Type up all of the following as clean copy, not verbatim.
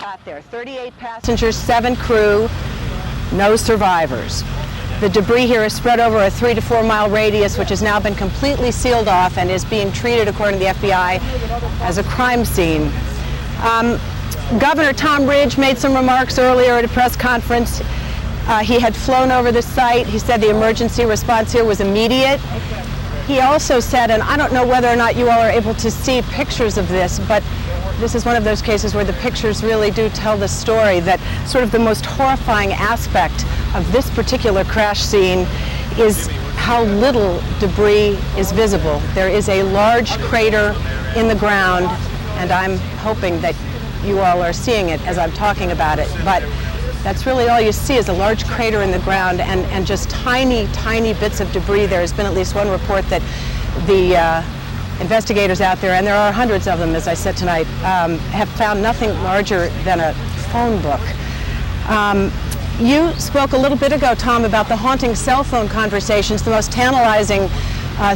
got there. 38 passengers, 7 crew, no survivors. The debris here is spread over a 3 to 4 mile radius, which has now been completely sealed off and is being treated, according to the FBI, as a crime scene. Governor Tom Ridge made some remarks earlier at a press conference. He had flown over the site. He said the emergency response here was immediate. He also said, and I don't know whether or not you all are able to see pictures of this, but this is one of those cases where the pictures really do tell the story, that sort of the most horrifying aspect of this particular crash scene is how little debris is visible. There is a large crater in the ground, and I'm hoping that you all are seeing it as I'm talking about it, but that's really all you see is a large crater in the ground and just tiny, tiny bits of debris. There has been at least one report that the investigators out there, and there are hundreds of them, as I said tonight, have found nothing larger than a phone book. You spoke a little bit ago, Tom, about the haunting cell phone conversations. The most tantalizing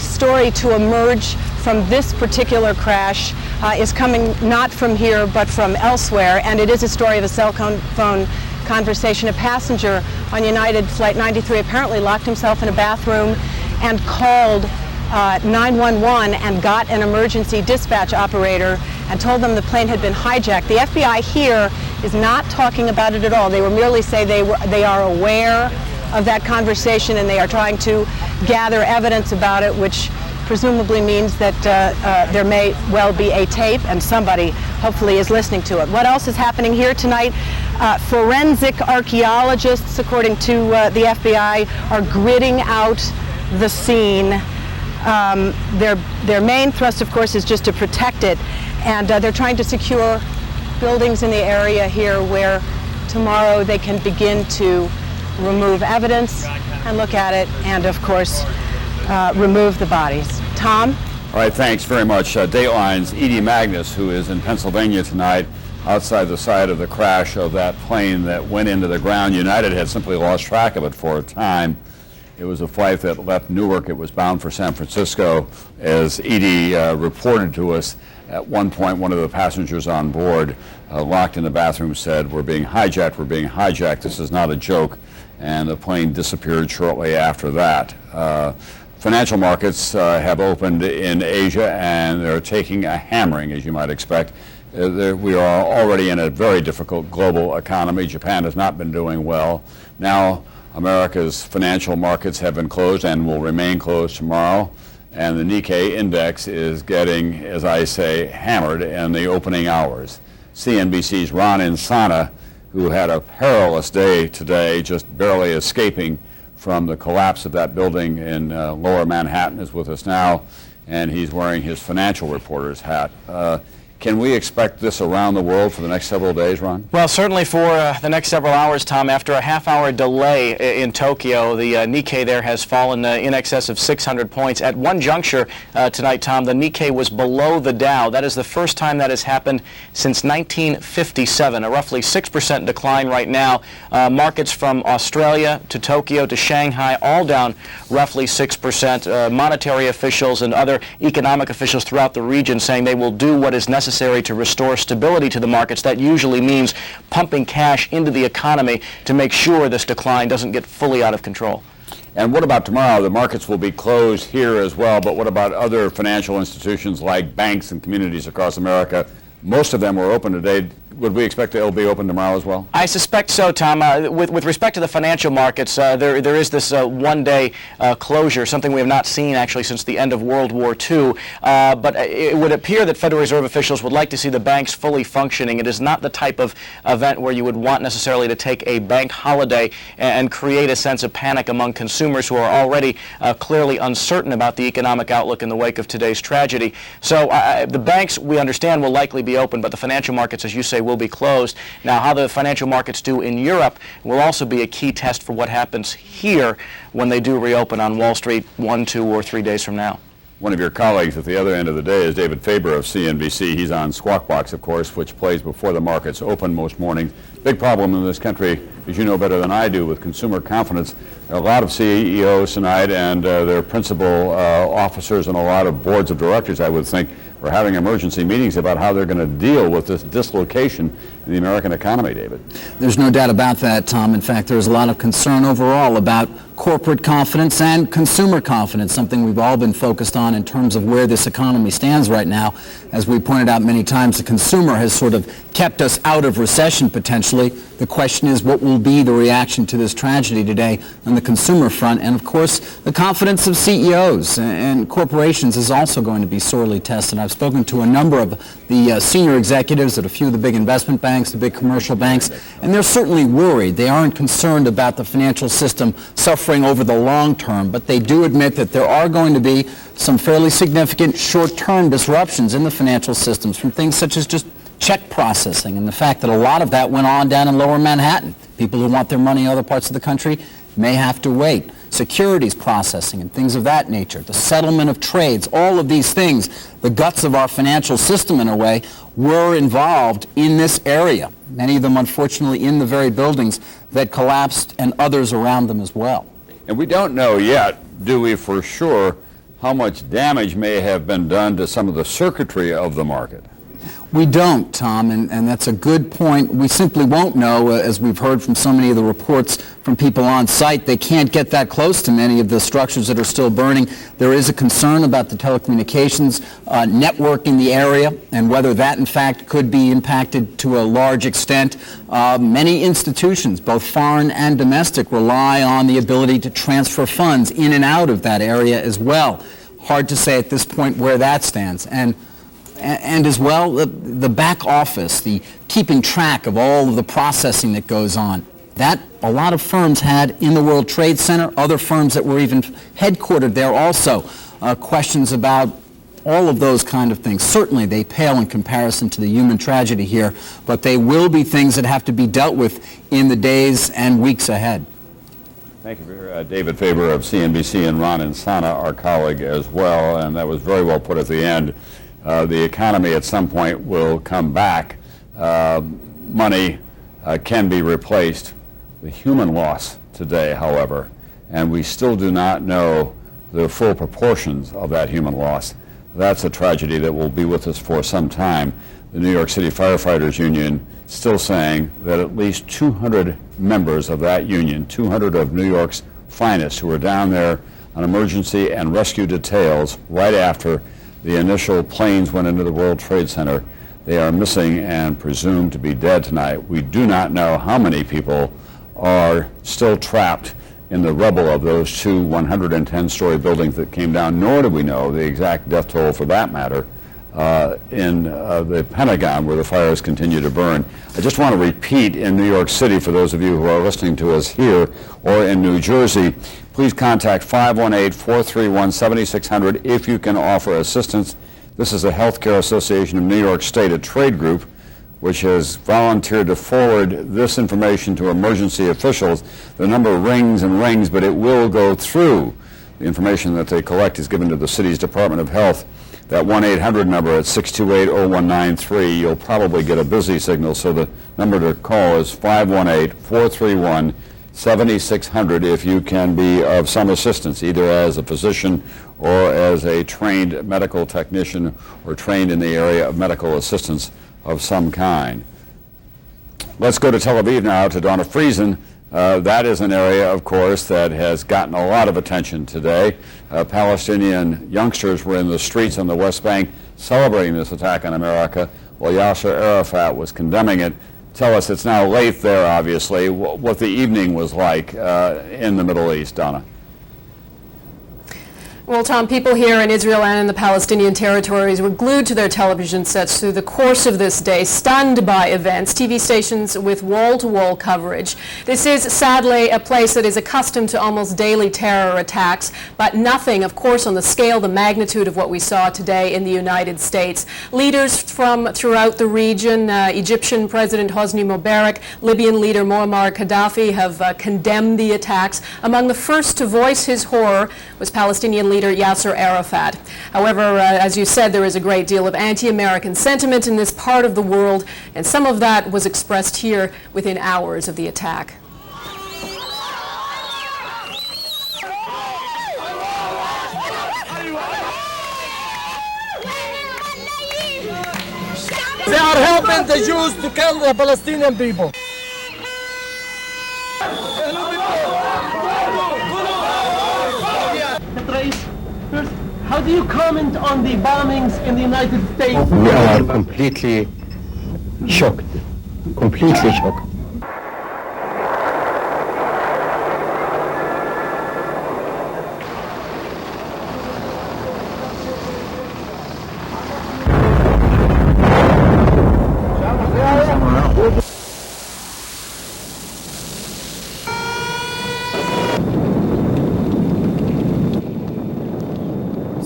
story to emerge from this particular crash is coming not from here, but from elsewhere, and it is a story of a cell phone conversation. A passenger on United Flight 93 apparently locked himself in a bathroom and called 911 and got an emergency dispatch operator and told them the plane had been hijacked. The FBI here is not talking about it at all. They will merely say they are aware of that conversation and they are trying to gather evidence about it, which presumably means that there may well be a tape and somebody hopefully is listening to it. What else is happening here tonight? Forensic archaeologists, according to the FBI, are gridding out the scene. Their main thrust, of course, is just to protect it, and they're trying to secure buildings in the area here where tomorrow they can begin to remove evidence and look at it and, of course, remove the bodies. Tom? All right, thanks very much. Dateline's Edie Magnus, who is in Pennsylvania tonight, outside the site of the crash of that plane that went into the ground. United had simply lost track of it for a time. It was a flight that left Newark. It was bound for San Francisco. As Edie reported to us, at one point, one of the passengers on board, locked in the bathroom, said, "We're being hijacked, we're being hijacked. This is not a joke." And the plane disappeared shortly after that. Financial markets have opened in Asia, and they're taking a hammering, as you might expect. We are already in a very difficult global economy. Japan has not been doing well. Now, America's financial markets have been closed and will remain closed tomorrow. And the Nikkei index is getting, as I say, hammered in the opening hours. CNBC's Ron Insana, who had a perilous day today, just barely escaping from the collapse of that building in lower Manhattan, is with us now, and he's wearing his financial reporter's hat. Can we expect this around the world for the next several days, Ron? Well, certainly for the next several hours, Tom. After a half-hour delay in Tokyo, the Nikkei there has fallen in excess of 600 points. At one juncture tonight, Tom, the Nikkei was below the Dow. That is the first time that has happened since 1957, a roughly 6% decline right now. Markets from Australia to Tokyo to Shanghai, all down roughly 6%. Monetary officials and other economic officials throughout the region saying they will do what is necessary to restore stability to the markets. That usually means pumping cash into the economy to make sure this decline doesn't get fully out of control. And what about tomorrow? The markets will be closed here as well, but what about other financial institutions like banks and communities across America? Most of them were open today. Would we expect they'll be open tomorrow as well? I suspect so, Tom. With respect to the financial markets, there is this one-day closure, something we have not seen actually since the end of World War II. But it would appear that Federal Reserve officials would like to see the banks fully functioning. It is not the type of event where you would want necessarily to take a bank holiday and create a sense of panic among consumers who are already clearly uncertain about the economic outlook in the wake of today's tragedy. So the banks, we understand, will likely be open, but the financial markets, as you say, will be closed. Now, how the financial markets do in Europe will also be a key test for what happens here when they do reopen on Wall Street 1, 2, or 3 days from now. One of your colleagues at the other end of the day is David Faber of CNBC. He's on Squawk Box, of course, which plays before the markets open most mornings. Big problem in this country, as you know better than I do, with consumer confidence. There are a lot of CEOs tonight and their principal officers and a lot of boards of directors, I would think, are having emergency meetings about how they're going to deal with this dislocation in the American economy, David. There's no doubt about that, Tom. In fact, there's a lot of concern overall about corporate confidence and consumer confidence, something we've all been focused on in terms of where this economy stands right now. As we pointed out many times, the consumer has sort of kept us out of recession potentially. The question is, what will be the reaction to this tragedy today on the consumer front? And of course, the confidence of CEOs and corporations is also going to be sorely tested. I've spoken to a number of the senior executives at a few of the big investment banks, the big commercial banks, and they're certainly worried. They aren't concerned about the financial system suffering over the long term, but they do admit that there are going to be some fairly significant short-term disruptions in the financial systems from things such as just check processing and the fact that a lot of that went on down in lower Manhattan. People who want their money in other parts of the country may have to wait. Securities processing and things of that nature, the settlement of trades, all of these things, the guts of our financial system in a way, were involved in this area. Many of them, unfortunately, in the very buildings that collapsed and others around them as well. And we don't know yet, do we, for sure, how much damage may have been done to some of the circuitry of the market? We don't, Tom, and that's a good point. We simply won't know, as we've heard from so many of the reports from people on site. They can't get that close to many of the structures that are still burning. There is a concern about the telecommunications network in the area and whether that, in fact, could be impacted to a large extent. Many institutions, both foreign and domestic, rely on the ability to transfer funds in and out of that area as well. Hard to say at this point where that stands. And as well, the back office, the keeping track of all of the processing that goes on, that a lot of firms had in the World Trade Center, other firms that were even headquartered there also. Questions about all of those kind of things. Certainly they pale in comparison to the human tragedy here, but they will be things that have to be dealt with in the days and weeks ahead. Thank you, David Faber of CNBC, and Ron Insana, our colleague as well, and that was very well put at the end. The economy at some point will come back. Money can be replaced. The human loss today, however, and we still do not know the full proportions of that human loss. That's a tragedy that will be with us for some time. The New York City Firefighters Union still saying that at least 200 members of that union, 200 of New York's finest who were down there on emergency and rescue details right after the initial planes went into the World Trade Center, they are missing and presumed to be dead tonight. We do not know how many people are still trapped in the rubble of those two 110-story buildings that came down, nor do we know the exact death toll, for that matter, in the Pentagon, where the fires continue to burn. I just want to repeat, in New York City, for those of you who are listening to us here or in New Jersey, please contact 518-431-7600 if you can offer assistance. This is the Healthcare Association of New York State, a trade group which has volunteered to forward this information to emergency officials. The number rings and rings, but it will go through. The information that they collect is given to the city's Department of Health. That 1-800 number at 628-0193, you'll probably get a busy signal, so the number to call is 518-431-7600 if you can be of some assistance, either as a physician or as a trained medical technician or trained in the area of medical assistance of some kind. Let's go to Tel Aviv now, to Donna Friesen. That is an area, of course, that has gotten a lot of attention today. Palestinian youngsters were in the streets on the West Bank celebrating this attack on America, while Yasser Arafat was condemning it. Tell us, it's now late there, obviously, what the evening was like in the Middle East, Donna. Well, Tom, people here in Israel and in the Palestinian territories were glued to their television sets through the course of this day, stunned by events, TV stations with wall-to-wall coverage. This is, sadly, a place that is accustomed to almost daily terror attacks, but nothing, of course, on the scale, the magnitude of what we saw today in the United States. Leaders from throughout the region, Egyptian President Hosni Mubarak, Libyan leader Muammar Gaddafi have condemned the attacks. Among the first to voice his horror was Palestinian leader Yasser Arafat. However, as you said, there is a great deal of anti-American sentiment in this part of the world, and some of that was expressed here within hours of the attack. They are helping the Jews to kill the Palestinian people. First, how do you comment on the bombings in the United States? We are completely shocked. Completely shocked.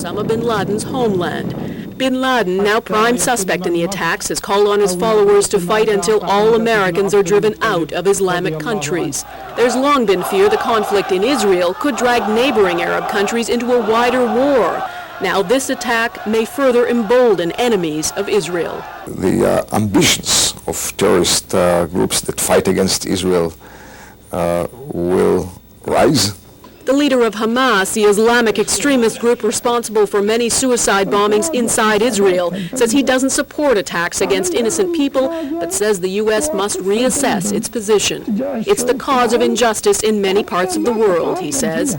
Osama bin Laden's homeland. Bin Laden, now prime suspect in the attacks, has called on his followers to fight until all Americans are driven out of Islamic countries. There's long been fear the conflict in Israel could drag neighboring Arab countries into a wider war. Now this attack may further embolden enemies of Israel. The ambitions of terrorist groups that fight against Israel will rise. The leader of Hamas, the Islamic extremist group responsible for many suicide bombings inside Israel, says he doesn't support attacks against innocent people, but says the U.S. must reassess its position. It's the cause of injustice in many parts of the world, he says.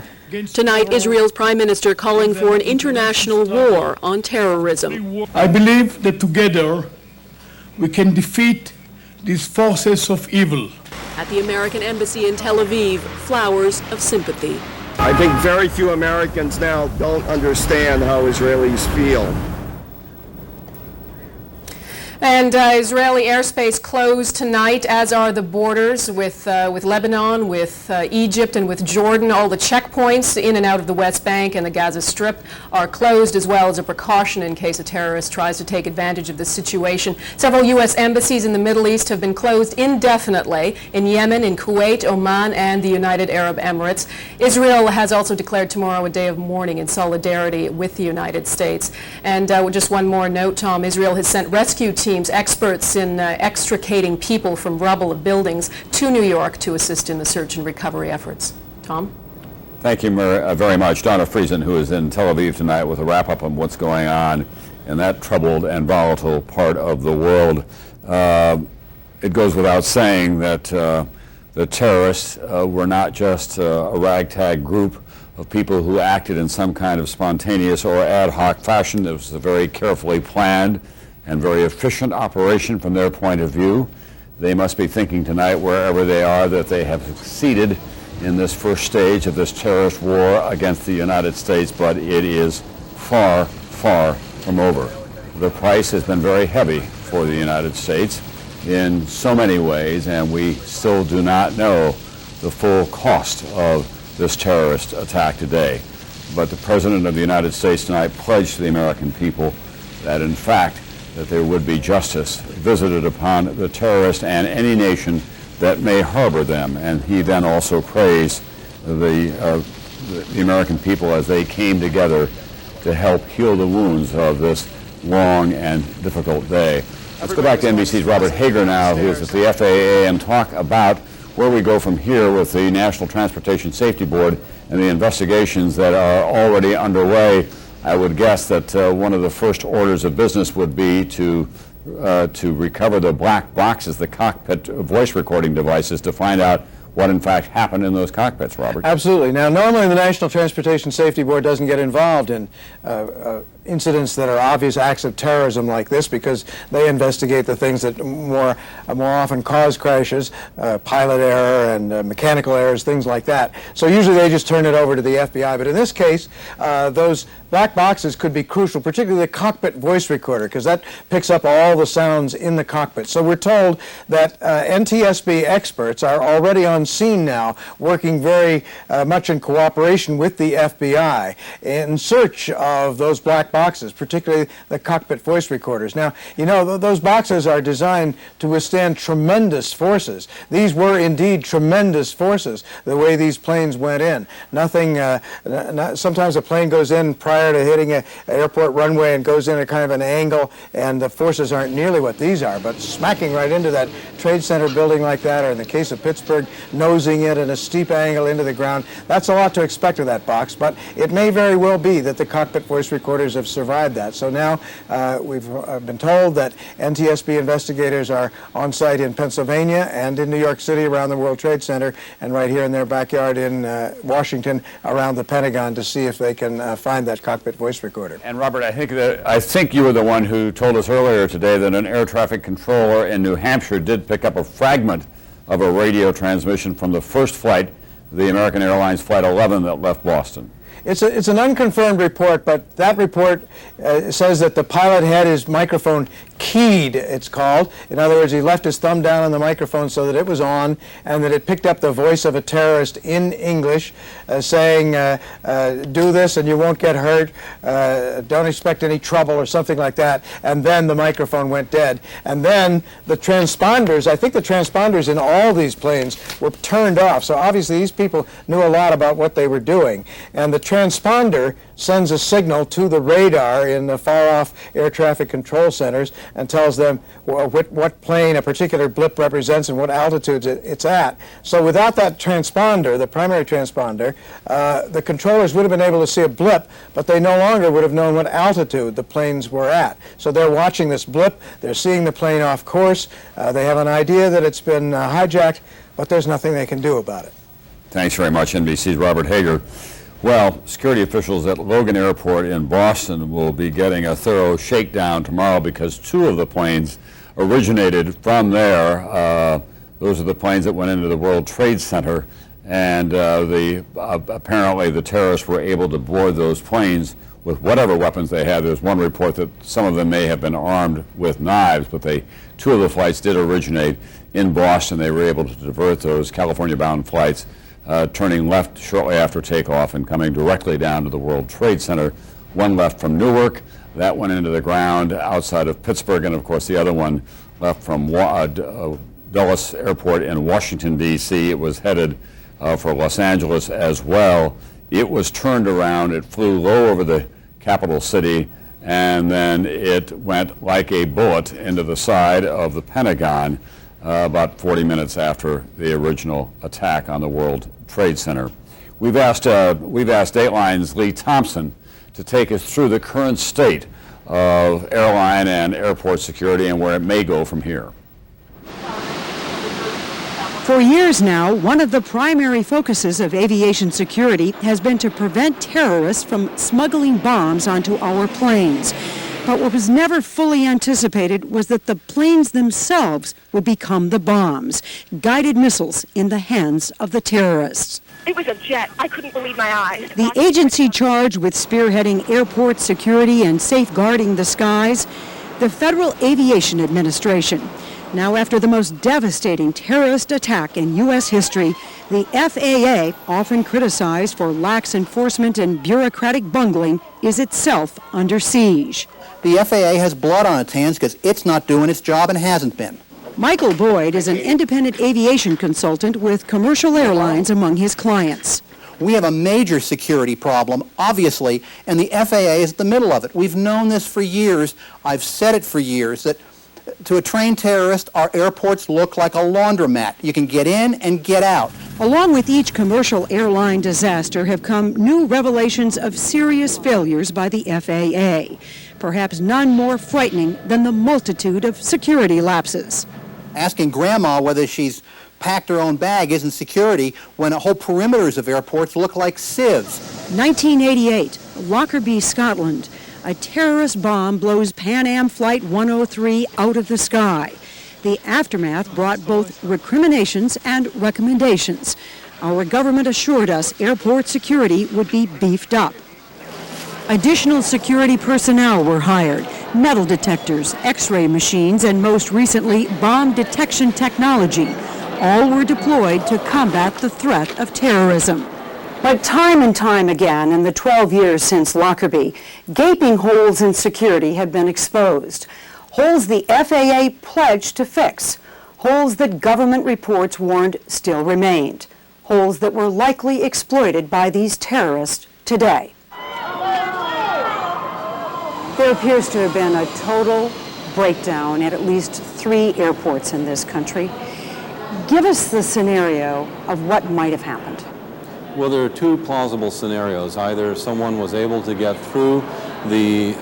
Tonight, Israel's prime minister calling for an international war on terrorism. I believe that together we can defeat these forces of evil. At the American embassy in Tel Aviv, flowers of sympathy. I think very few Americans now don't understand how Israelis feel. And Israeli airspace closed tonight, as are the borders with Lebanon, with Egypt, and with Jordan. All the checkpoints in and out of the West Bank and the Gaza Strip are closed, as well as a precaution in case a terrorist tries to take advantage of the situation. Several U.S. embassies in the Middle East have been closed indefinitely in Yemen, in Kuwait, Oman, and the United Arab Emirates. Israel has also declared tomorrow a day of mourning in solidarity with the United States. And just one more note, Tom, Israel has sent rescue teams, experts in extricating people from rubble of buildings, to New York to assist in the search and recovery efforts. Tom? Thank you very much. Donna Friesen, who is in Tel Aviv tonight with a wrap-up on what's going on in that troubled and volatile part of the world. It goes without saying that the terrorists were not just a ragtag group of people who acted in some kind of spontaneous or ad hoc fashion. It was a very carefully planned and very efficient operation from their point of view. They must be thinking tonight, wherever they are, that they have succeeded in this first stage of this terrorist war against the United States, but it is far, far from over. The price has been very heavy for the United States in so many ways, and we still do not know the full cost of this terrorist attack today. But the President of the United States tonight pledged to the American people that, in fact, that there would be justice visited upon the terrorist and any nation that may harbor them. And he then also praised the American people as they came together to help heal the wounds of this long and difficult day. Let's go back to NBC's Robert Hager now, who is at the FAA, and talk about where we go from here with the National Transportation Safety Board and the investigations that are already underway. I would guess that one of the first orders of business would be to recover the black boxes, the cockpit voice recording devices, to find out what in fact happened in those cockpits, Robert. Absolutely. Now, normally the National Transportation Safety Board doesn't get involved in incidents that are obvious acts of terrorism like this, because they investigate the things that more often cause crashes, pilot error and mechanical errors, things like that. So usually they just turn it over to the FBI. But in this case, those black boxes could be crucial, particularly the cockpit voice recorder, because that picks up all the sounds in the cockpit. So we're told that NTSB experts are already on scene now, working very much in cooperation with the FBI in search of those black boxes, particularly the cockpit voice recorders. Now, you know, those boxes are designed to withstand tremendous forces. These were indeed tremendous forces, the way these planes went in. Nothing, sometimes a plane goes in prior prior to hitting an airport runway and goes in at kind of an angle, and the forces aren't nearly what these are, but smacking right into that Trade Center building like that, or in the case of Pittsburgh, nosing it at a steep angle into the ground. That's a lot to expect of that box, but it may very well be that the cockpit voice recorders have survived that. So now we've been told that NTSB investigators are on site in Pennsylvania and in New York City around the World Trade Center, and right here in their backyard in Washington around the Pentagon to see if they can find that cockpit voice recorder. And Robert, I think you were the one who told us earlier today that an air traffic controller in New Hampshire did pick up a fragment of a radio transmission from the first flight, the American Airlines Flight 11 that left Boston. It's an unconfirmed report, but that report says that the pilot had his microphone keyed, it's called. In other words, he left his thumb down on the microphone so that it was on, and that it picked up the voice of a terrorist in English saying, do this and you won't get hurt, don't expect any trouble, or something like that. And then the microphone went dead. And then the transponders, I think the transponders in all these planes were turned off. So obviously these people knew a lot about what they were doing. And the transponder sends a signal to the radar in the far-off air traffic control centers and tells them what plane a particular blip represents and what altitudes it's at. So without that transponder, the primary transponder, the controllers would have been able to see a blip, but they no longer would have known what altitude the planes were at. So they're watching this blip, they're seeing the plane off course, they have an idea that it's been hijacked, but there's nothing they can do about it. Thanks very much, NBC's Robert Hager. Well, security officials at Logan Airport in Boston will be getting a thorough shakedown tomorrow because two of the planes originated from there. Those are the planes that went into the World Trade Center, and apparently the terrorists were able to board those planes with whatever weapons they had. There's one report that some of them may have been armed with knives, but two of the flights did originate in Boston. They were able to divert those California-bound flights, turning left shortly after takeoff and coming directly down to the World Trade Center. One left from Newark, that went into the ground outside of Pittsburgh, and of course the other one left from Dulles Airport in Washington, D.C. It was headed for Los Angeles as well. It was turned around, it flew low over the capital city, and then it went like a bullet into the side of the Pentagon about 40 minutes after the original attack on the World Trade Center. We've asked Dateline's Lee Thompson to take us through the current state of airline and airport security and where it may go from here. For years now, one of the primary focuses of aviation security has been to prevent terrorists from smuggling bombs onto our planes. But what was never fully anticipated was that the planes themselves would become the bombs, guided missiles in the hands of the terrorists. It was a jet. I couldn't believe my eyes. The agency charged with spearheading airport security and safeguarding the skies, the Federal Aviation Administration. Now, after the most devastating terrorist attack in U.S. history, the FAA, often criticized for lax enforcement and bureaucratic bungling, is itself under siege. The FAA has blood on its hands because it's not doing its job and hasn't been. Michael Boyd is an independent aviation consultant with commercial airlines among his clients. We have a major security problem, obviously, and the FAA is at the middle of it. We've known this for years. I've said it for years, that to a trained terrorist, our airports look like a laundromat. You can get in and get out. Along with each commercial airline disaster have come new revelations of serious failures by the FAA. Perhaps none more frightening than the multitude of security lapses. Asking grandma whether she's packed her own bag isn't security when whole perimeters of airports look like sieves. 1988, Lockerbie, Scotland. A terrorist bomb blows Pan Am Flight 103 out of the sky. The aftermath brought both recriminations and recommendations. Our government assured us airport security would be beefed up. Additional security personnel were hired, metal detectors, X-ray machines, and most recently, bomb detection technology. All were deployed to combat the threat of terrorism. But time and time again, in the 12 years since Lockerbie, gaping holes in security have been exposed. Holes the FAA pledged to fix. Holes that government reports warned still remained. Holes that were likely exploited by these terrorists today. There appears to have been a total breakdown at least 3 airports in this country. Give us the scenario of what might have happened. Well, there are 2 plausible scenarios. Either someone was able to get through the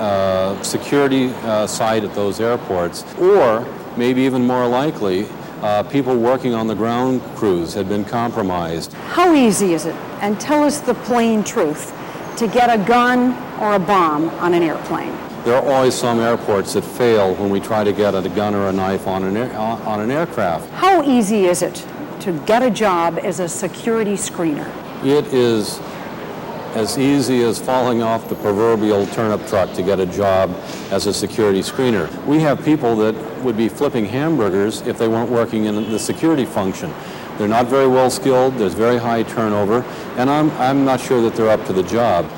security site at those airports, or maybe even more likely, people working on the ground crews had been compromised. How easy is it, and tell us the plain truth, to get a gun or a bomb on an airplane? There are always some airports that fail when we try to get a gun or a knife on an aircraft. How easy is it to get a job as a security screener? It is as easy as falling off the proverbial turnip truck to get a job as a security screener. We have people that would be flipping hamburgers if they weren't working in the security function. They're not very well skilled, there's very high turnover, and I'm not sure that they're up to the job.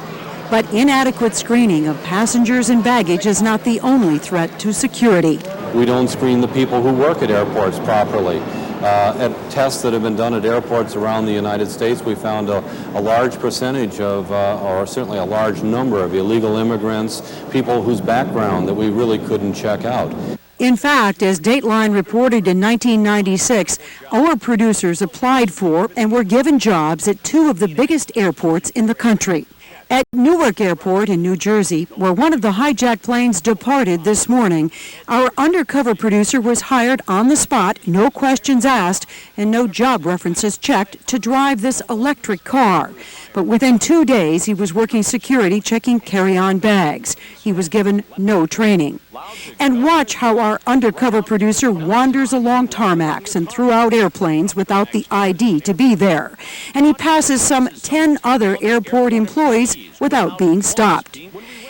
But inadequate screening of passengers and baggage is not the only threat to security. We don't screen the people who work at airports properly. At tests that have been done at airports around the United States, we found a large percentage of, or certainly a large number of illegal immigrants, people whose background that we really couldn't check out. In fact, as Dateline reported in 1996, our producers applied for and were given jobs at 2 of the biggest airports in the country. At Newark Airport in New Jersey, where one of the hijacked planes departed this morning, our undercover producer was hired on the spot, no questions asked, and no job references checked to drive this electric car. But within 2 days, he was working security checking carry-on bags. He was given no training. And watch how our undercover producer wanders along tarmacs and throughout airplanes without the ID to be there. And he passes some 10 other airport employees without being stopped.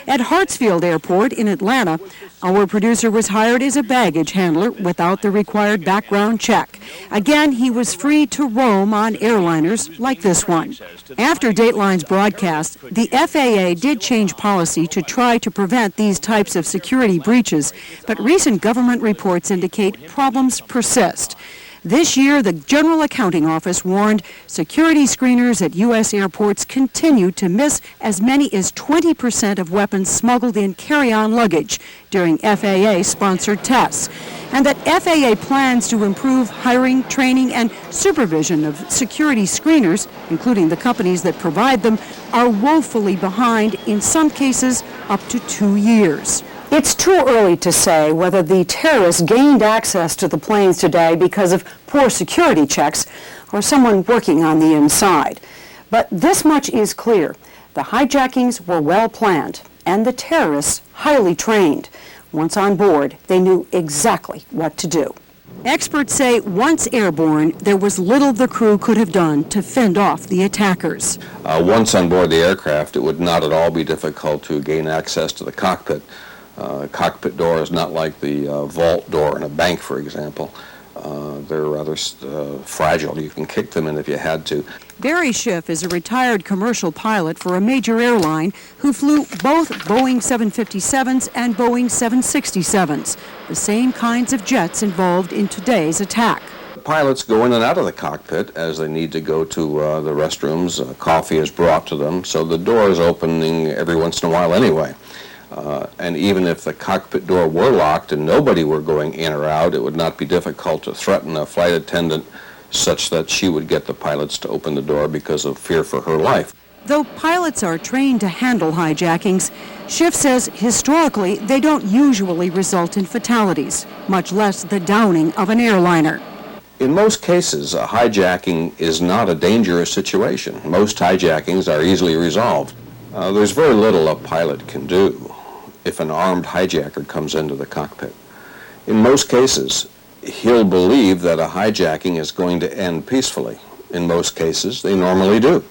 At Hartsfield Airport in Atlanta, our producer was hired as a baggage handler without the required background check. Again, he was free to roam on airliners like this one. After Dateline's broadcast, the FAA did change policy to try to prevent these types of security breaches, but recent government reports indicate problems persist. This year, the General Accounting Office warned security screeners at U.S. airports continue to miss as many as 20% of weapons smuggled in carry-on luggage during FAA-sponsored tests, and that FAA plans to improve hiring, training, and supervision of security screeners, including the companies that provide them, are woefully behind, in some cases up to 2 years. It's too early to say whether the terrorists gained access to the planes today because of poor security checks or someone working on the inside. But this much is clear. The hijackings were well planned and the terrorists highly trained. Once on board, they knew exactly what to do. Experts say once airborne, there was little the crew could have done to fend off the attackers. Once on board the aircraft, it would not at all be difficult to gain access to the cockpit. Cockpit door is not like the vault door in a bank, for example. They're rather fragile. You can kick them in if you had to. Barry Schiff is a retired commercial pilot for a major airline who flew both Boeing 757s and Boeing 767s, the same kinds of jets involved in today's attack. Pilots go in and out of the cockpit as they need to go to the restrooms. Coffee is brought to them, so the door is opening every once in a while anyway. And even if the cockpit door were locked and nobody were going in or out, it would not be difficult to threaten a flight attendant such that she would get the pilots to open the door because of fear for her life. Though pilots are trained to handle hijackings, Schiff says historically they don't usually result in fatalities, much less the downing of an airliner. In most cases, a hijacking is not a dangerous situation. Most hijackings are easily resolved. There's very little a pilot can do if an armed hijacker comes into the cockpit. In most cases, he'll believe that a hijacking is going to end peacefully. In most cases, they normally do.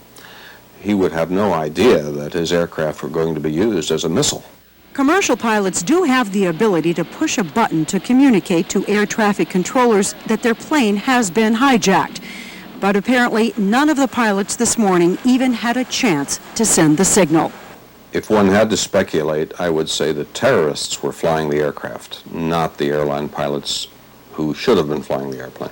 He would have no idea that his aircraft were going to be used as a missile. Commercial pilots do have the ability to push a button to communicate to air traffic controllers that their plane has been hijacked. But apparently none of the pilots this morning even had a chance to send the signal. If one had to speculate, I would say the terrorists were flying the aircraft, not the airline pilots who should have been flying the airplane.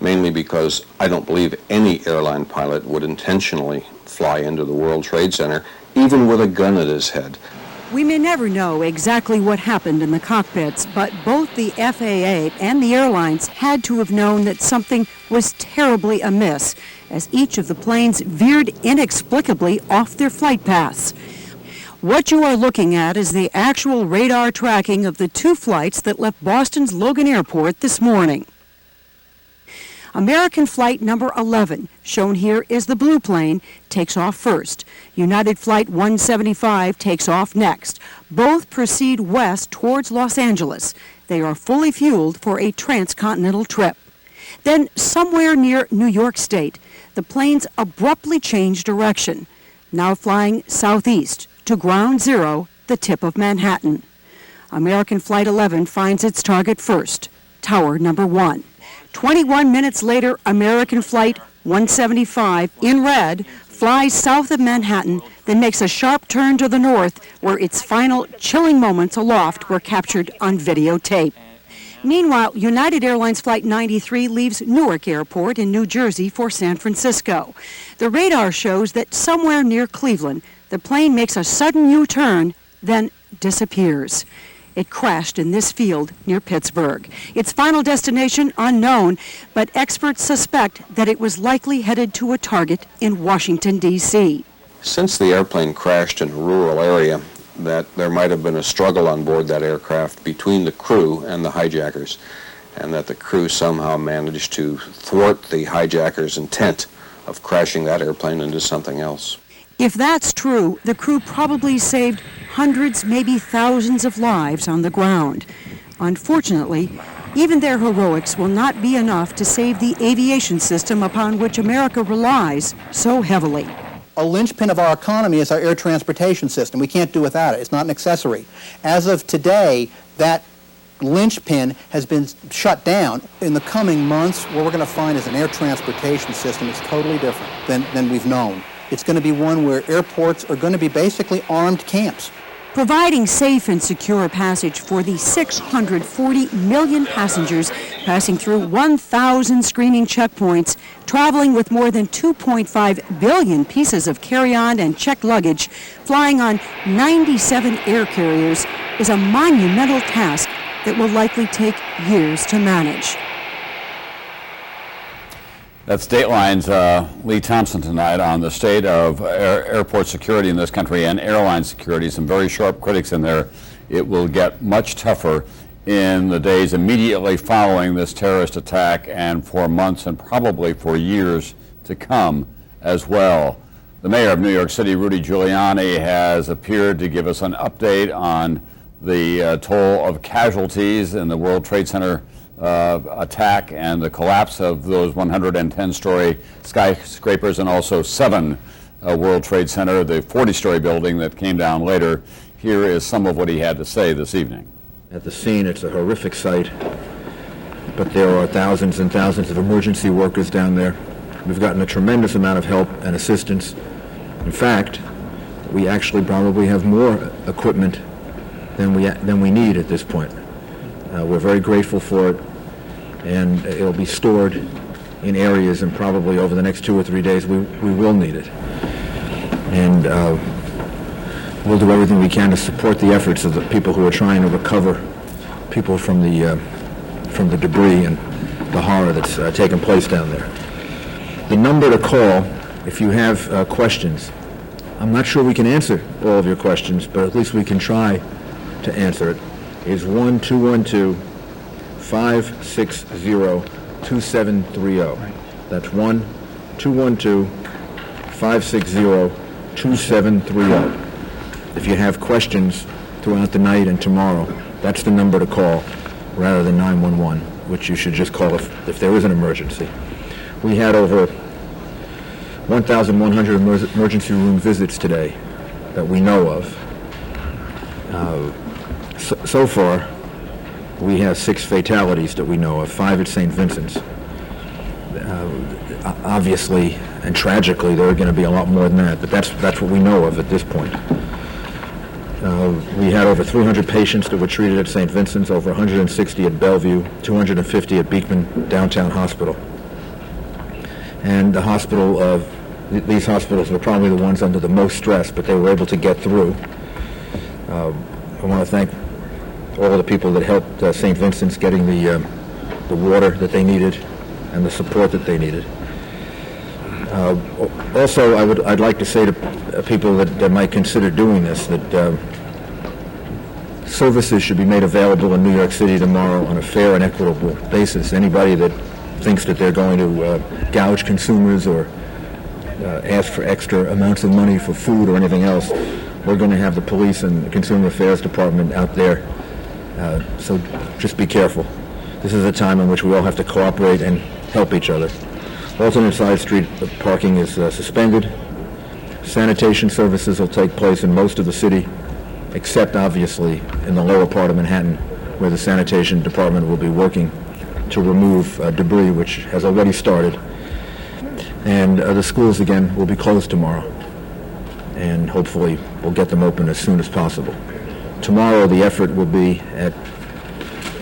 Mainly because I don't believe any airline pilot would intentionally fly into the World Trade Center, even with a gun at his head. We may never know exactly what happened in the cockpits, but both the FAA and the airlines had to have known that something was terribly amiss as each of the planes veered inexplicably off their flight paths. What you are looking at is the actual radar tracking of the two flights that left Boston's Logan Airport this morning. American flight number 11, shown here is the blue plane, takes off first. United Flight 175 takes off next. Both proceed west towards Los Angeles. They are fully fueled for a transcontinental trip. Then, somewhere near New York State, the planes abruptly change direction, now flying southeast to Ground Zero, the tip of Manhattan. American Flight 11 finds its target first, Tower number 1. 21 minutes later, American Flight 175, in red, flies south of Manhattan, then makes a sharp turn to the north, where its final chilling moments aloft were captured on videotape. Meanwhile, United Airlines Flight 93 leaves Newark Airport in New Jersey for San Francisco. The radar shows that somewhere near Cleveland, the plane makes a sudden U-turn, then disappears. It crashed in this field near Pittsburgh. Its final destination unknown, but experts suspect that it was likely headed to a target in Washington, D.C. Since the airplane crashed in a rural area, that there might have been a struggle on board that aircraft between the crew and the hijackers, and that the crew somehow managed to thwart the hijackers' intent of crashing that airplane into something else. If that's true, the crew probably saved hundreds, maybe thousands of lives on the ground. Unfortunately, even their heroics will not be enough to save the aviation system upon which America relies so heavily. A linchpin of our economy is our air transportation system. We can't do without it. It's not an accessory. As of today, that linchpin has been shut down. In the coming months, what we're going to find is an air transportation system that's totally different than we've known. It's going to be one where airports are going to be basically armed camps. Providing safe and secure passage for the 640 million passengers passing through 1,000 screening checkpoints, traveling with more than 2.5 billion pieces of carry-on and checked luggage, flying on 97 air carriers is a monumental task that will likely take years to manage. That's Dateline's Lee Thompson tonight on the state of airport security in this country and airline security. Some very sharp critics in there. It will get much tougher in the days immediately following this terrorist attack and for months and probably for years to come as well. The mayor of New York City, Rudy Giuliani, has appeared to give us an update on the toll of casualties in the World Trade Center attack and the collapse of those 110-story skyscrapers and also 7 World Trade Center, the 40-story building that came down later. Here is some of what he had to say this evening. At the scene, it's a horrific sight, but there are thousands and thousands of emergency workers down there. We've gotten a tremendous amount of help and assistance. In fact, we actually probably have more equipment than we need at this point. We're very grateful for it, and it'll be stored in areas, and probably over the next 2 or 3 days we will need it. And we'll do everything we can to support the efforts of the people who are trying to recover people from the debris and the horror that's taken place down there. The number to call if you have questions. I'm not sure we can answer all of your questions, but at least we can try to answer it. Is 1-212-560-2730. That's 1-212-560-2730. If you have questions throughout the night and tomorrow, that's the number to call rather than 911, which you should just call if there is an emergency. We had over 1,100 emergency room visits today that we know of. So far, we have 6 fatalities that we know of, 5 at St. Vincent's. Obviously and tragically, there are going to be a lot more than that, but that's what we know of at this point. We had over 300 patients that were treated at St. Vincent's, over 160 at Bellevue, 250 at Beekman Downtown Hospital. And the hospital, these hospitals were probably the ones under the most stress, but they were able to get through. I want to thank all of the people that helped St. Vincent's getting the water that they needed and the support that they needed. Also, I'd like to say to people that might consider doing this that services should be made available in New York City tomorrow on a fair and equitable basis. Anybody that thinks that they're going to gouge consumers or ask for extra amounts of money for food or anything else, we're going to have the police and the Consumer Affairs Department out there. So just be careful. This is a time in which we all have to cooperate and help each other. Alternate side street parking is suspended. Sanitation services will take place in most of the city, except obviously in the lower part of Manhattan, where the sanitation department will be working to remove debris, which has already started. And the schools, again, will be closed tomorrow. And hopefully we'll get them open as soon as possible. Tomorrow the effort will be at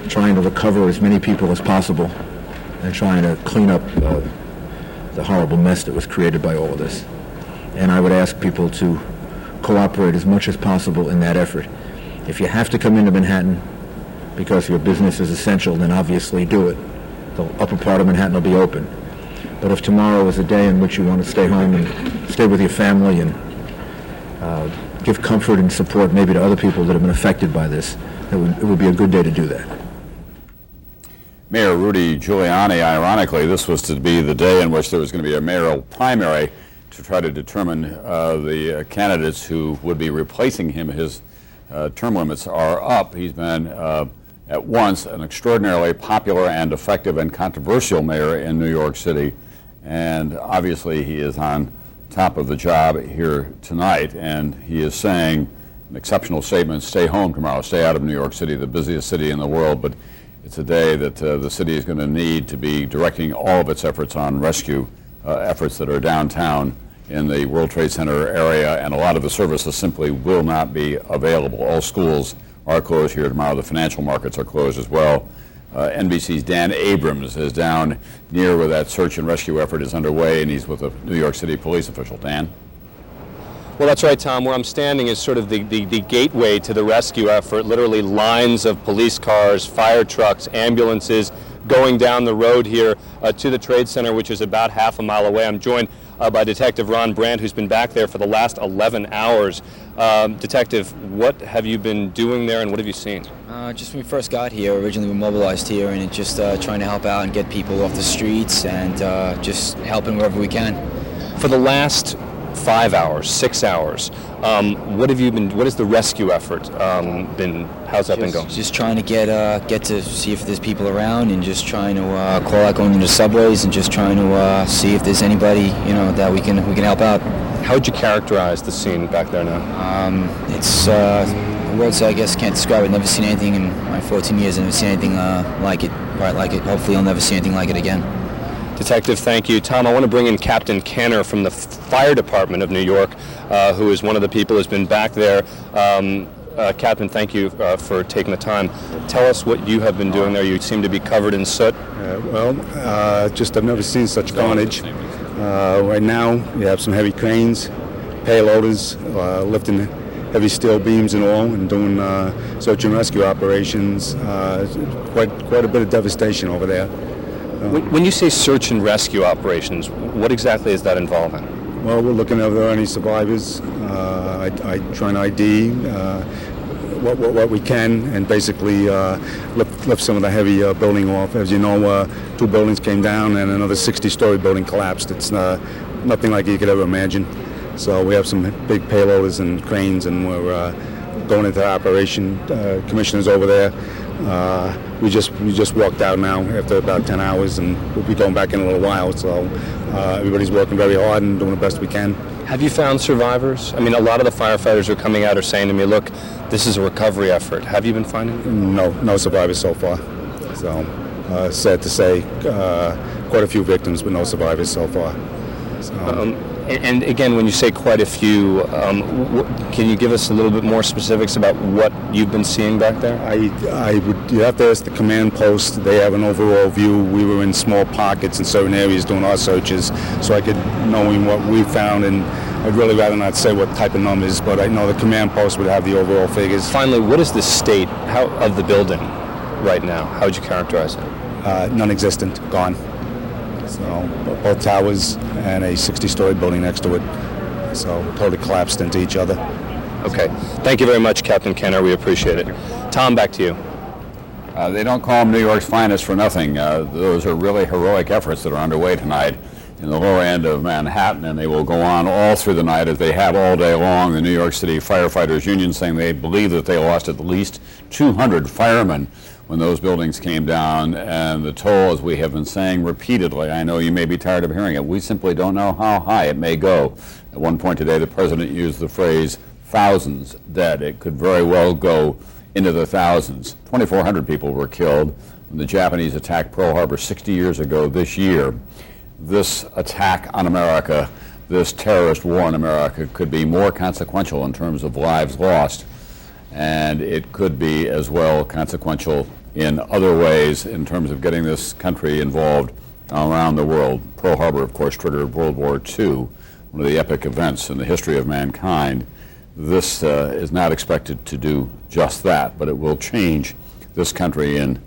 trying to recover as many people as possible and trying to clean up the horrible mess that was created by all of this. And I would ask people to cooperate as much as possible in that effort. If you have to come into Manhattan because your business is essential, then obviously do it. The upper part of Manhattan will be open. But if tomorrow is a day in which you want to stay home and stay with your family and give comfort and support maybe to other people that have been affected by this, it would be a good day to do that. Mayor Rudy Giuliani, ironically, this was to be the day in which there was going to be a mayoral primary to try to determine the candidates who would be replacing him. His term limits are up. He's been at once an extraordinarily popular and effective and controversial mayor in New York City, and obviously he is on top of the job here tonight, and he is saying an exceptional statement: stay home tomorrow, stay out of New York City, the busiest city in the world. But it's a day that the city is going to need to be directing all of its efforts on rescue efforts that are downtown in the World Trade Center area, and a lot of the services simply will not be available. All schools are closed here tomorrow. The financial markets are closed as well. NBC's Dan Abrams is down near where that search and rescue effort is underway, and he's with a New York City police official. Dan? Well, that's right, Tom. Where I'm standing is sort of the gateway to the rescue effort. Literally lines of police cars, fire trucks, ambulances going down the road here to the Trade Center, which is about half a mile away. I'm joined by Detective Ron Brandt, who's been back there for the last 11 hours. Detective, what have you been doing there, and what have you seen? Just when we first got here, originally we mobilized here, and just trying to help out and get people off the streets and just helping wherever we can. For the last 5 hours, 6 hours, what is the rescue effort been? How's that been going? Just trying to get to see if there's people around, and just trying to call out going into subways, and just trying to see if there's anybody that we can help out. How would you characterize the scene back there now? It's words I guess can't describe it. Never seen anything in my 14 years. I've never seen anything like it. Right, like it. Hopefully, I'll never see anything like it again. Detective, thank you. Tom, I want to bring in Captain Kenner from the Fire Department of New York, who is one of the people who's been back there. Captain, thank you for taking the time. Tell us what you have been doing there. You seem to be covered in soot. Just I've never seen such carnage. Right now, we have some heavy cranes, payloaders, lifting heavy steel beams and all, and doing search and rescue operations. Quite a bit of devastation over there. When you say search and rescue operations, what exactly is that involving? Well, we're looking if there are any survivors. I try and ID what we can, and basically lift some of the heavy building off. As you know, 2 buildings came down and another 60-story building collapsed. It's nothing like you could ever imagine. So we have some big payloaders and cranes, and we're going into operation. Commissioners over there. We just walked out now after about 10 hours, and we'll be going back in a little while. So everybody's working very hard and doing the best we can. Have you found survivors? I mean, a lot of the firefighters who are coming out are saying to me, look, this is a recovery effort. Have you been finding them? No survivors so far. So sad to say, quite a few victims, but no survivors so far. So, and again, when you say quite a few, can you give us a little bit more specifics about what you've been seeing back there? You have to ask the command post. They have an overall view. We were in small pockets in certain areas doing our searches, so I could, knowing what we found, and I'd really rather not say what type of numbers, but I know the command post would have the overall figures. Finally, what is the state of the building right now? How would you characterize it? Non-existent, gone. So both towers and a 60-story building next to it. So totally collapsed into each other. Okay. Thank you very much, Captain Kenner. We appreciate it. Tom, back to you. They don't call them New York's finest for nothing. Those are really heroic efforts that are underway tonight in the lower end of Manhattan, and they will go on all through the night as they have all day long. The New York City Firefighters Union saying they believe that they lost at least 200 firemen when those buildings came down, and the toll, as we have been saying repeatedly, I know you may be tired of hearing it, we simply don't know how high it may go. At one point today, the president used the phrase, thousands dead. It could very well go into the thousands. 2,400 people were killed when the Japanese attacked Pearl Harbor 60 years ago this year. This attack on America, this terrorist war in America, could be more consequential in terms of lives lost, and it could be as well consequential in other ways in terms of getting this country involved around the world. Pearl Harbor, of course, triggered World War II, one of the epic events in the history of mankind. This is not expected to do just that, but it will change this country in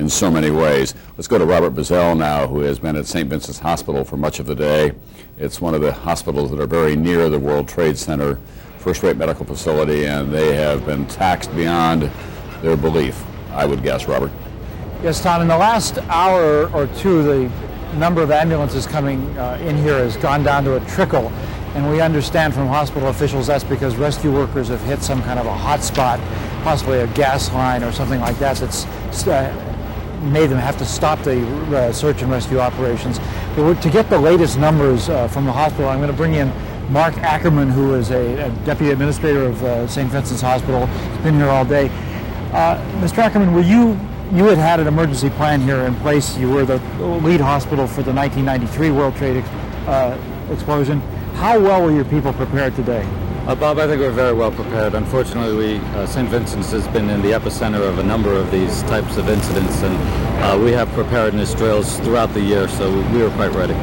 so many ways. Let's go to Robert Bazell now, who has been at St. Vincent's Hospital for much of the day. It's one of the hospitals that are very near the World Trade Center, first-rate medical facility, and they have been taxed beyond their belief, I would guess. Robert? Yes, Tom, in the last hour or two, the number of ambulances coming in here has gone down to a trickle, and we understand from hospital officials that's because rescue workers have hit some kind of a hot spot, possibly a gas line or something like that, that's made them have to stop the search and rescue operations. But to get the latest numbers from the hospital, I'm going to bring in Mark Ackerman, who is a deputy administrator of St. Vincent's Hospital. He's been here all day. Mr. Ackerman, you had an emergency plan here in place. You were the lead hospital for the 1993 World Trade explosion. How well were your people prepared today? Bob, I think we're very well prepared. Unfortunately, St. Vincent's has been in the epicenter of a number of these types of incidents, and we have preparedness drills throughout the year, so we were quite ready.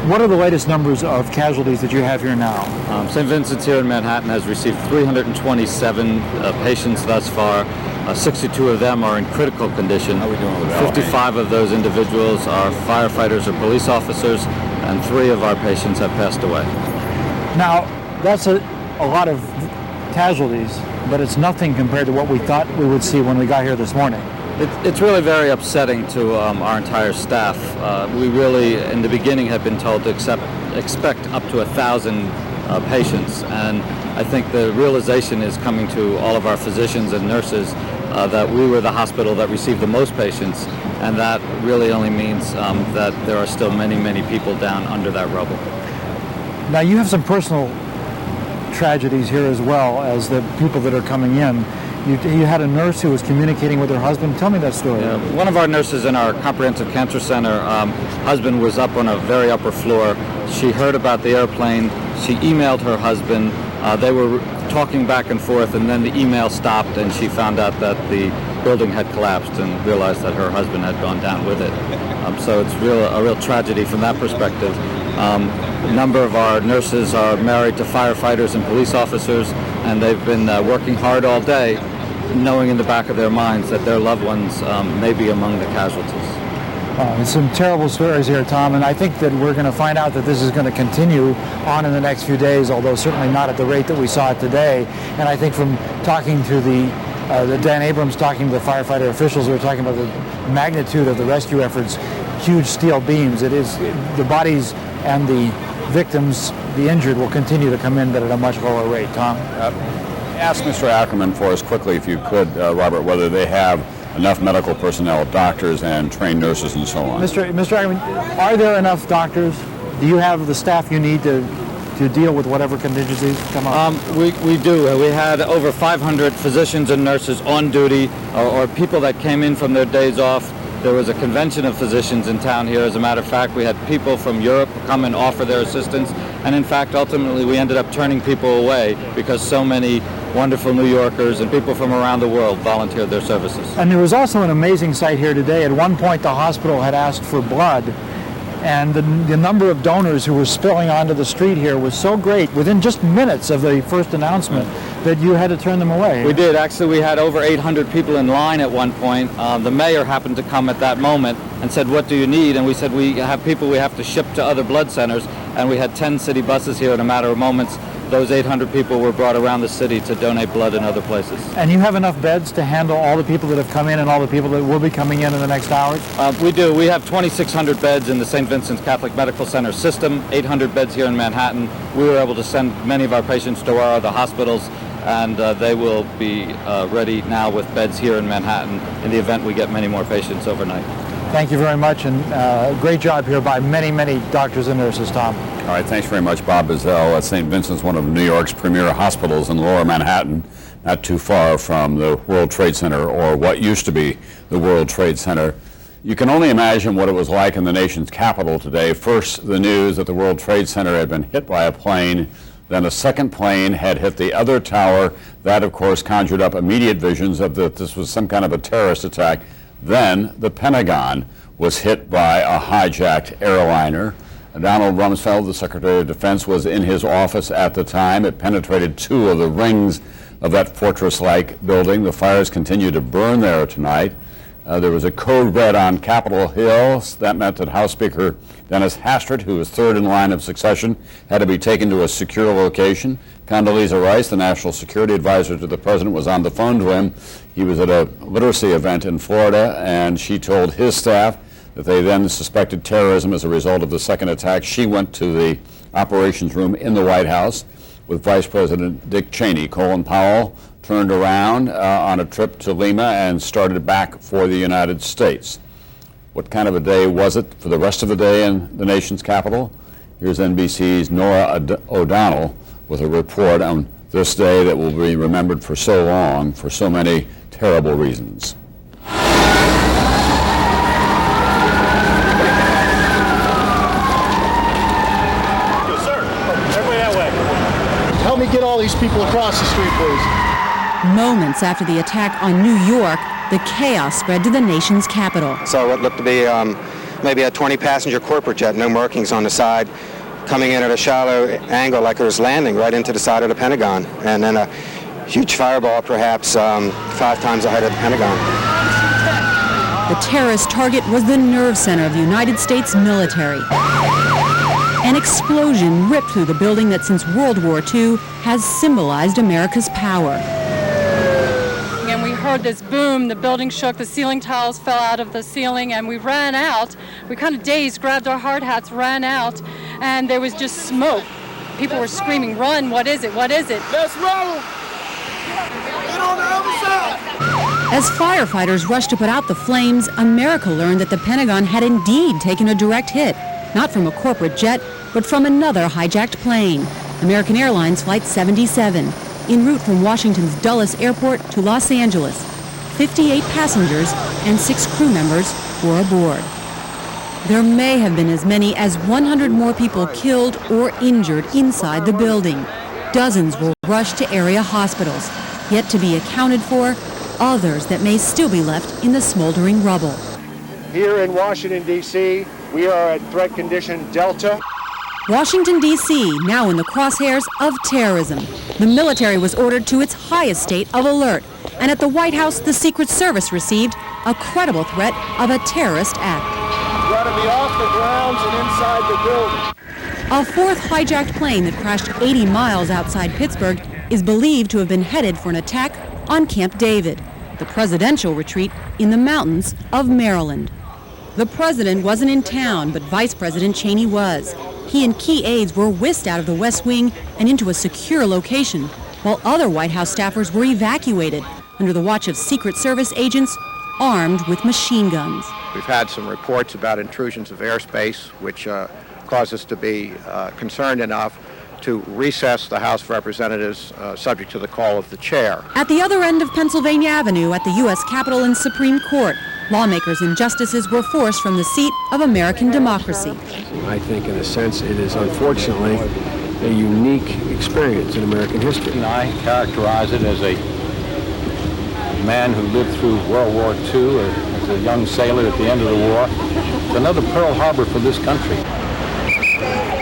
What are the latest numbers of casualties that you have here now? St. Vincent's here in Manhattan has received 327 patients thus far. 62 of them are in critical condition. How are we doing with that? 55 of those individuals are firefighters or police officers, and 3 of our patients have passed away. Now, that's a lot of casualties, but it's nothing compared to what we thought we would see when we got here this morning. It's really very upsetting to our entire staff. We really, in the beginning, had been told to expect up to 1,000 patients, and I think the realization is coming to all of our physicians and nurses that we were the hospital that received the most patients, and that really only means that there are still many, many people down under that rubble. Now, you have some personal tragedies here as well as the people that are coming in. You had a nurse who was communicating with her husband. Tell me that story. Yeah, one of our nurses in our comprehensive cancer center, husband was up on a very upper floor. She heard about the airplane. She emailed her husband. They were talking back and forth, and then the email stopped, and she found out that the building had collapsed and realized that her husband had gone down with it. So it's a real tragedy from that perspective. A number of our nurses are married to firefighters and police officers, and they've been working hard all day, knowing in the back of their minds that their loved ones may be among the casualties. It's some terrible stories here, Tom, and I think that we're going to find out that this is going to continue on in the next few days, although certainly not at the rate that we saw it today. And I think from talking to the Dan Abrams, talking to the firefighter officials, we're talking about the magnitude of the rescue efforts, huge steel beams. It is the bodies and the victims, the injured, will continue to come in, but at a much lower rate. Tom? Ask Mr. Ackerman for us quickly, if you could, Robert, whether they have enough medical personnel, doctors and trained nurses and so on. Mr. Ackerman, are there enough doctors? Do you have the staff you need to deal with whatever contingencies come up? We do. We had over 500 physicians and nurses on duty, or people that came in from their days off. There was a convention of physicians in town here. As a matter of fact, we had people from Europe come and offer their assistance. And in fact, ultimately, we ended up turning people away because so many wonderful New Yorkers and people from around the world volunteered their services. And there was also an amazing sight here today. At one point, the hospital had asked for blood, And the number of donors who were spilling onto the street here was so great within just minutes of the first announcement that you had to turn them away. We did. Actually, we had over 800 people in line at one point. The mayor happened to come at that moment and said, "What do you need?" And we said, "We have people we have to ship to other blood centers." And we had 10 city buses here in a matter of moments. Those 800 people were brought around the city to donate blood in other places. And you have enough beds to handle all the people that have come in and all the people that will be coming in the next hours? We do. We have 2,600 beds in the St. Vincent's Catholic Medical Center system, 800 beds here in Manhattan. We were able to send many of our patients to our other hospitals, and they will be ready now with beds here in Manhattan in the event we get many more patients overnight. Thank you very much, and great job here by many, many doctors and nurses, Tom. All right, thanks very much, Bob Bazell. St. Vincent's, one of New York's premier hospitals in Lower Manhattan, not too far from the World Trade Center, or what used to be the World Trade Center. You can only imagine what it was like in the nation's capital today. First, the news that the World Trade Center had been hit by a plane. Then a second plane had hit the other tower. That, of course, conjured up immediate visions of that this was some kind of a terrorist attack. Then the Pentagon was hit by a hijacked airliner. Donald Rumsfeld, the Secretary of Defense, was in his office at the time. It penetrated two of the rings of that fortress-like building. The fires continue to burn there tonight. There was a code red on Capitol Hill. That meant that House Speaker Dennis Hastert, who was third in line of succession, had to be taken to a secure location. Condoleezza Rice, the national security advisor to the president, was on the phone to him. He was at a literacy event in Florida, and she told his staff that they then suspected terrorism as a result of the second attack. She went to the operations room in the White House with Vice President Dick Cheney. Colin Powell turned around on a trip to Lima and started back for the United States. What kind of a day was it for the rest of the day in the nation's capital? Here's NBC's Nora O'Donnell with a report on this day that will be remembered for so long, for so many terrible reasons. Help me get all these people across the street, please. Moments after the attack on New York, the chaos spread to the nation's capital. So what looked to be maybe a 20-passenger corporate jet, no markings on the side, coming in at a shallow angle like it was landing right into the side of the Pentagon. And then a huge fireball, perhaps 5 times the height of the Pentagon. The terrorist target was the nerve center of the United States military. An explosion ripped through the building that since World War II has symbolized America's power. And we heard this boom, the building shook, the ceiling tiles fell out of the ceiling, and we ran out. We kind of dazed, grabbed our hard hats, ran out, and there was just smoke. People were screaming, "Run, what is it, what is it?" Let's run! Get on the other side! As firefighters rushed to put out the flames, America learned that the Pentagon had indeed taken a direct hit, not from a corporate jet, but from another hijacked plane, American Airlines Flight 77, en route from Washington's Dulles Airport to Los Angeles. 58 passengers and 6 crew members were aboard. There may have been as many as 100 more people killed or injured inside the building. Dozens were rushed to area hospitals, yet to be accounted for, others that may still be left in the smoldering rubble. Here in Washington, D.C., we are at threat condition Delta. Washington, D.C., now in the crosshairs of terrorism. The military was ordered to its highest state of alert, and at the White House, the Secret Service received a credible threat of a terrorist act. Got to be off the grounds and inside the building. A fourth hijacked plane that crashed 80 miles outside Pittsburgh is believed to have been headed for an attack on Camp David, the presidential retreat in the mountains of Maryland. The president wasn't in town, but Vice President Cheney was. He and key aides were whisked out of the West Wing and into a secure location, while other White House staffers were evacuated under the watch of Secret Service agents armed with machine guns. We've had some reports about intrusions of airspace, which caused us to be concerned enough to recess the House of Representatives subject to the call of the chair. At the other end of Pennsylvania Avenue at the U.S. Capitol and Supreme Court, lawmakers and justices were forced from the seat of American democracy. I think, in a sense, it is unfortunately a unique experience in American history. And I characterize it as a man who lived through World War II, a was a young sailor at the end of the war. It's another Pearl Harbor for this country.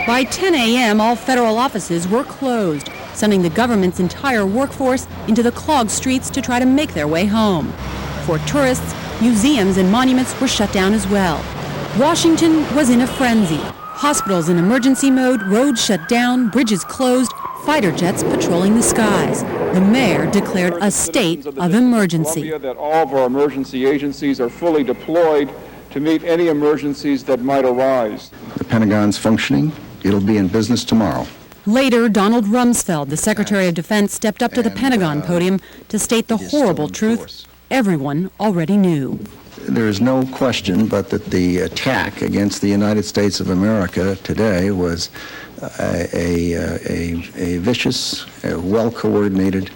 By 10 a.m., all federal offices were closed, sending the government's entire workforce into the clogged streets to try to make their way home. For tourists, museums and monuments were shut down as well. Washington was in a frenzy. Hospitals in emergency mode, roads shut down, bridges closed, fighter jets patrolling the skies. The mayor declared a state of emergency. That all of our emergency agencies are fully deployed to meet any emergencies that might arise. The Pentagon's functioning. It'll be in business tomorrow. Later, Donald Rumsfeld, the Secretary of Defense, stepped up to the Pentagon podium to state the horrible truth everyone already knew. There is no question but that the attack against the United States of America today was a vicious, well-coordinated,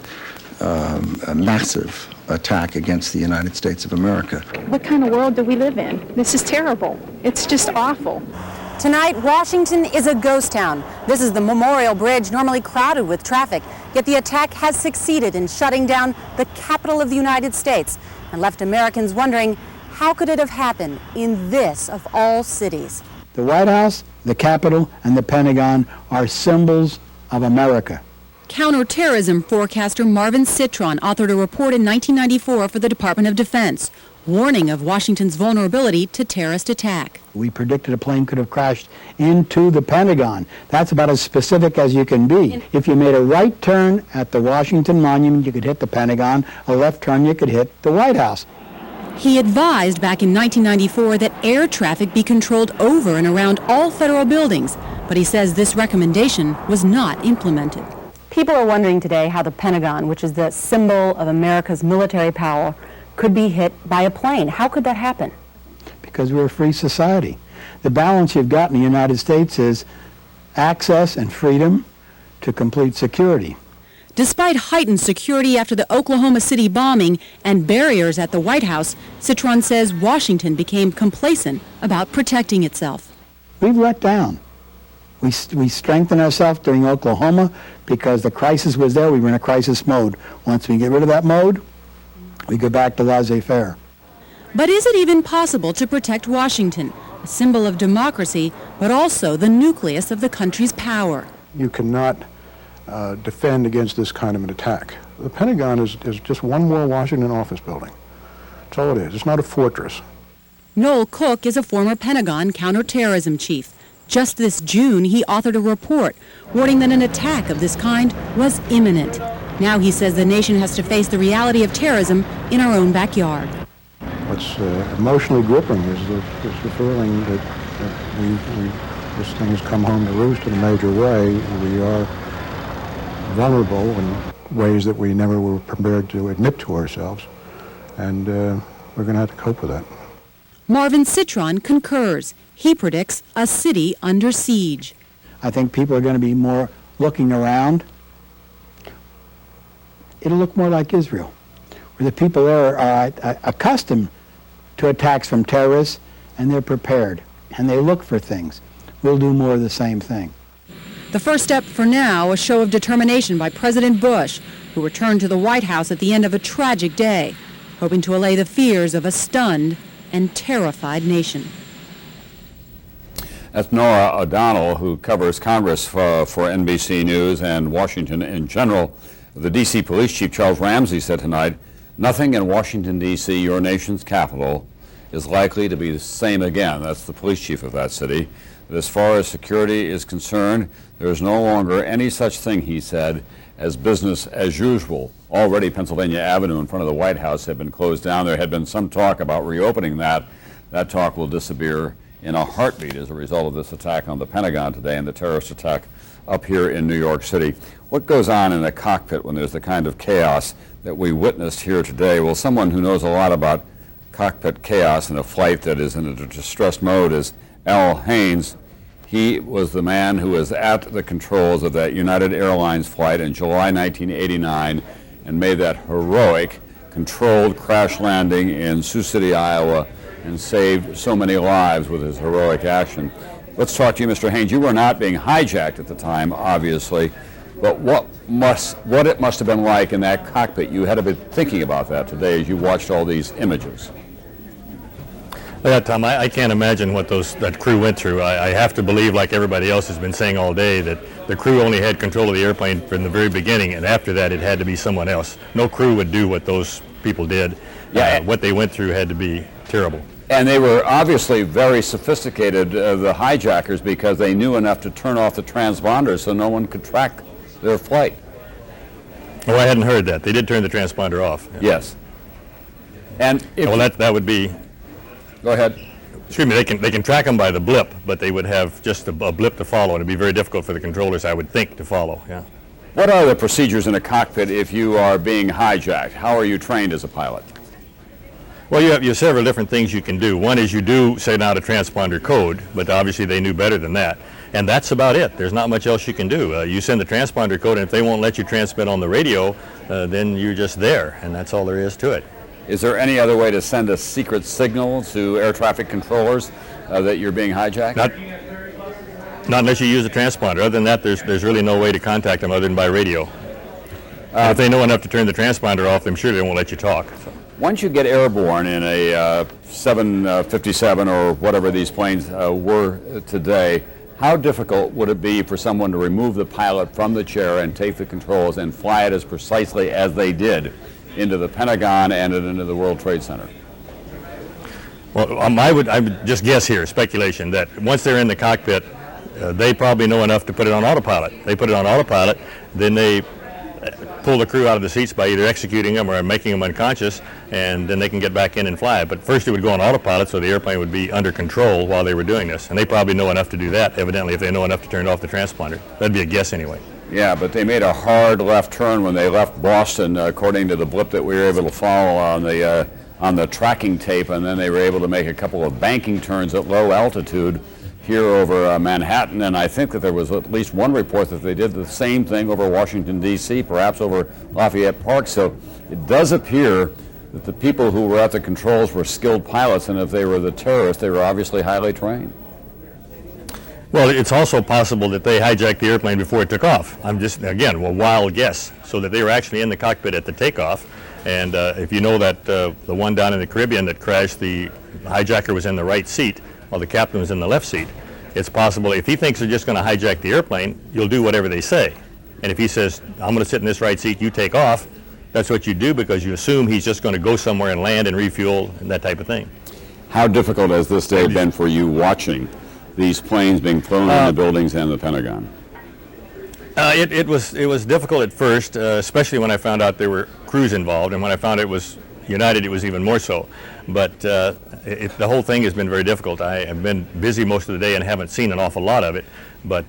massive attack against the United States of America. What kind of world do we live in? This is terrible. It's just awful. Tonight, Washington is a ghost town. This is the Memorial Bridge, normally crowded with traffic. Yet the attack has succeeded in shutting down the capital of the United States and left Americans wondering, how could it have happened in this of all cities? The White House, the Capitol, and the Pentagon are symbols of America. Counterterrorism forecaster Marvin Citron authored a report in 1994 for the Department of Defense, warning of Washington's vulnerability to terrorist attack. We predicted a plane could have crashed into the Pentagon. That's about as specific as you can be. If you made a right turn at the Washington Monument, you could hit the Pentagon. A left turn, you could hit the White House. He advised back in 1994 that air traffic be controlled over and around all federal buildings, but he says this recommendation was not implemented. People are wondering today how the Pentagon, which is the symbol of America's military power, could be hit by a plane. How could that happen? Because we're a free society. The balance you've got in the United States is access and freedom to complete security. Despite heightened security after the Oklahoma City bombing and barriers at the White House, Citron says Washington became complacent about protecting itself. We've let down. We strengthened ourselves during Oklahoma because the crisis was there. We were in a crisis mode. Once we get rid of that mode, we go back to laissez-faire. But is it even possible to protect Washington, a symbol of democracy, but also the nucleus of the country's power? You cannot defend against this kind of an attack. The Pentagon is just one more Washington office building. That's all it is. It's not a fortress. Noel Cook is a former Pentagon counterterrorism chief. Just this June, he authored a report warning that an attack of this kind was imminent. Now he says the nation has to face the reality of terrorism in our own backyard. What's emotionally gripping is the feeling that this thing has come home to roost in a major way. We are vulnerable in ways that we never were prepared to admit to ourselves, and we're going to have to cope with that. Marvin Citron concurs. He predicts a city under siege. I think people are going to be more looking around. It'll look more like Israel, where the people there are accustomed to attacks from terrorists, and they're prepared, and they look for things. We'll do more of the same thing. The first step for now, a show of determination by President Bush, who returned to the White House at the end of a tragic day, hoping to allay the fears of a stunned and terrified That's Nora O'Donnell, who covers Congress for NBC News and Washington in general. The D.C. Police Chief Charles Ramsey said tonight, nothing in Washington, D.C., your nation's capital, is likely to be the same again. That's the police chief of that city. But as far as security is concerned, there is no longer any such thing, he said, as business as usual. Already Pennsylvania Avenue in front of the White House had been closed down. There had been some talk about reopening that. That talk will disappear in a heartbeat as a result of this attack on the Pentagon today and the terrorist attack up here in New York City. What goes on in a cockpit when there's the kind of chaos that we witnessed here today? Well, someone who knows a lot about cockpit chaos in a flight that is in a distressed mode is Al Haynes. He was the man who was at the controls of that United Airlines flight in July 1989 and made that heroic, controlled crash landing in Sioux City, Iowa, and saved so many lives with his heroic action. Let's talk to you, Mr. Haynes. You were not being hijacked at the time, obviously, but what it must have been like in that cockpit. You had to be thinking about that today as you watched all these images. Yeah, Tom, I can't imagine what that crew went through. I have to believe, like everybody else has been saying all day, that the crew only had control of the airplane from the very beginning, and after that it had to be someone else. No crew would do what those people did. Yeah. What they went through had to be terrible. And they were obviously very sophisticated, the hijackers, because they knew enough to turn off the transponders so no one could track their flight. Oh, I hadn't heard that. They did turn the transponder off. Yes. And if well, that would be. Go ahead. Excuse me. They can track them by the blip, but they would have just a blip to follow, and it'd be very difficult for the controllers, I would think, to follow. Yeah. What are the procedures in a cockpit if you are being hijacked? How are you trained as a pilot? Well, you have several different things you can do. One is you do send out a transponder code, but obviously they knew better than that. And that's about it. There's not much else you can do. You send the transponder code, and if they won't let you transmit on the radio, then you're just there, and that's all there is to it. Is there any other way to send a secret signal to air traffic controllers that you're being hijacked? Not unless you use a transponder. Other than that, there's really no way to contact them other than by radio. If they know enough to turn the transponder off, I'm sure they won't let you talk. So. Once you get airborne in a 757 or whatever these planes were today, how difficult would it be for someone to remove the pilot from the chair and take the controls and fly it as precisely as they did into the Pentagon and into the World Trade Center? Well, I would just guess here, speculation, that once they're in the cockpit, they probably know enough to put it on autopilot. They put it on autopilot, then they pull the crew out of the seats by either executing them or making them unconscious, and then they can get back in and fly. But first it would go on autopilot, so the airplane would be under control while they were doing this. And they probably know enough to do that, evidently, if they know enough to turn off the transponder. That'd be a guess anyway. Yeah, but they made a hard left turn when they left Boston, according to the blip that we were able to follow on the tracking tape, and then they were able to make a couple of banking turns at low altitude here over Manhattan, and I think that there was at least one report that they did the same thing over Washington, D.C., perhaps over Lafayette Park. So it does appear that the people who were at the controls were skilled pilots, and if they were the terrorists, they were obviously highly trained. Well, it's also possible that they hijacked the airplane before it took off. I'm just, again, a wild guess, so that they were actually in the cockpit at the takeoff. And if you know that the one down in the Caribbean that crashed, the hijacker was in the right seat while the captain was in the left seat. It's possible if he thinks they're just going to hijack the airplane, you'll do whatever they say. And if he says, I'm going to sit in this right seat, you take off, that's what you do because you assume he's just going to go somewhere and land and refuel and that type of thing. How difficult has this day been for you watching these planes being flown into buildings and the Pentagon? It was difficult at first, especially when I found out there were crews involved, and when I found it was United, it was even more so. But the whole thing has been very difficult. I have been busy most of the day and haven't seen an awful lot of it. But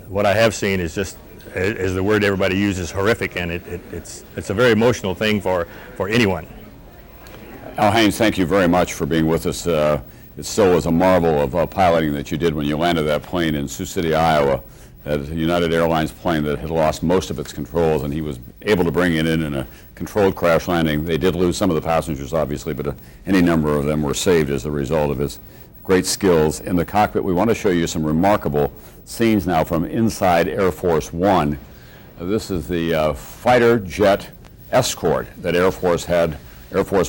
what I have seen is just, as the word everybody uses, horrific, and it's a very emotional thing for anyone. Al Haynes, thank you very much for being with us. It still was a marvel of piloting that you did when you landed that plane in Sioux City, Iowa. A United Airlines plane that had lost most of its controls, and he was able to bring it in a controlled crash landing. They did lose some of the passengers, obviously, but any number of them were saved as a result of his great skills in the cockpit. We want to show you some remarkable scenes now from inside Air Force One. This is the fighter jet escort that Air Force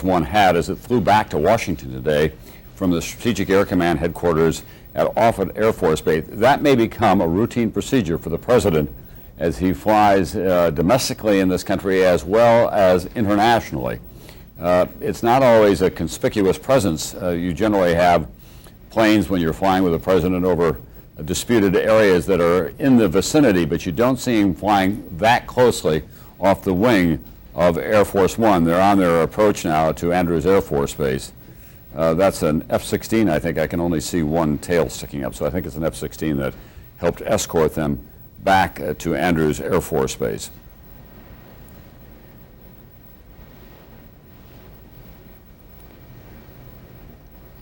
One had as it flew back to Washington today from the Strategic Air Command headquarters at Offutt Air Force Base. That may become a routine procedure for the president as he flies domestically in this country as well as internationally. It's not always a conspicuous presence. You generally have planes when you're flying with the president over disputed areas that are in the vicinity, but you don't see him flying that closely off the wing of Air Force One. They're on their approach now to Andrews Air Force Base. That's an F-16. I think I can only see one tail sticking up, so I think it's an F-16 that helped escort them back to Andrews Air Force Base.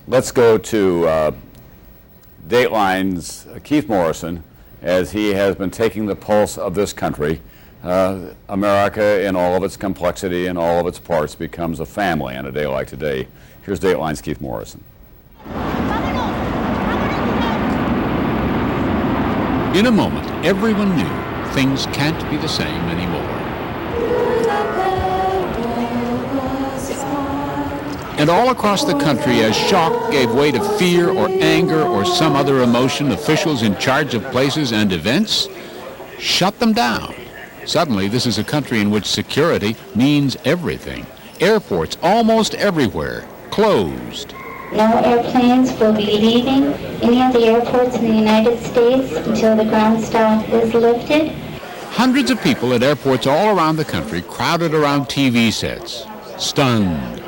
Let's go to Dateline's Keith Morrison, as he has been taking the pulse of this country. America, in all of its complexity and all of its parts, becomes a family on a day like today. Here's Dateline's Keith Morrison. In a moment, everyone knew things can't be the same anymore. And all across the country, as shock gave way to fear or anger or some other emotion, officials in charge of places and events shut them down. Suddenly, this is a country in which security means everything. Airports almost everywhere closed. No airplanes will be leaving any of the airports in the United States until the ground stop is lifted. Hundreds of people at airports all around the country crowded around TV sets, stunned.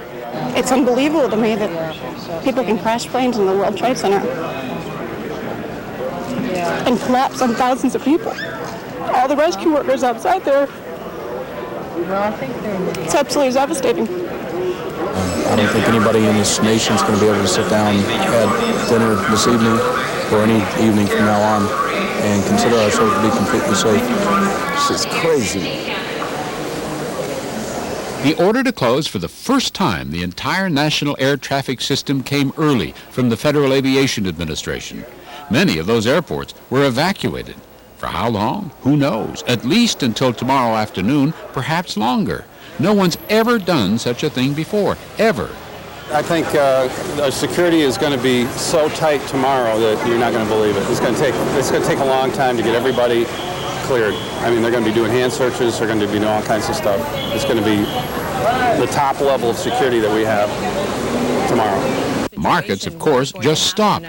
It's unbelievable to me that people can crash planes in the World Trade Center and collapse on thousands of people. All the rescue workers outside there. It's absolutely devastating. I don't think anybody in this nation is going to be able to sit down at dinner this evening or any evening from now on and consider ourselves to be completely safe. This is crazy. The order to close for the first time the entire national air traffic system came early from the Federal Aviation Administration. Many of those airports were evacuated. For how long? Who knows? At least until tomorrow afternoon, perhaps longer. No one's ever done such a thing before, ever. I think security is going to be so tight tomorrow that you're not going to believe it. It's going to take a long time to get everybody cleared. I mean, they're going to be doing hand searches. They're going to be doing all kinds of stuff. It's going to be the top level of security that we have tomorrow. Markets, of course, just stopped.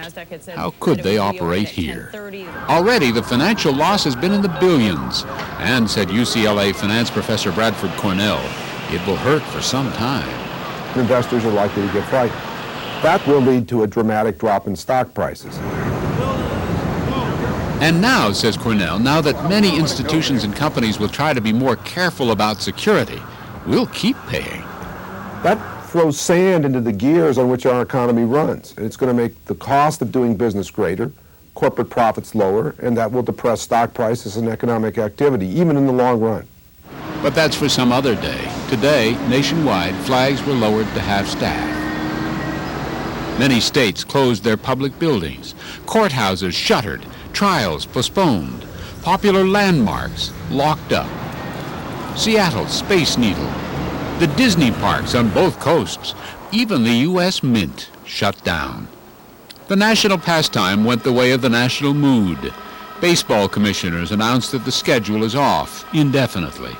How could they operate here? Already, the financial loss has been in the billions. And, said UCLA finance professor Bradford Cornell, it will hurt for some time. Investors are likely to get frightened. That will lead to a dramatic drop in stock prices. And now, says Cornell, now that many institutions and companies will try to be more careful about security, we'll keep paying. That throws sand into the gears on which our economy runs. And it's going to make the cost of doing business greater, corporate profits lower, and that will depress stock prices and economic activity, even in the long run. But that's for some other day. Today, nationwide, flags were lowered to half-staff. Many states closed their public buildings, courthouses shuttered, trials postponed, popular landmarks locked up. Seattle's Space Needle, the Disney parks on both coasts, even the U.S. Mint shut down. The national pastime went the way of the national mood. Baseball commissioners announced that the schedule is off indefinitely.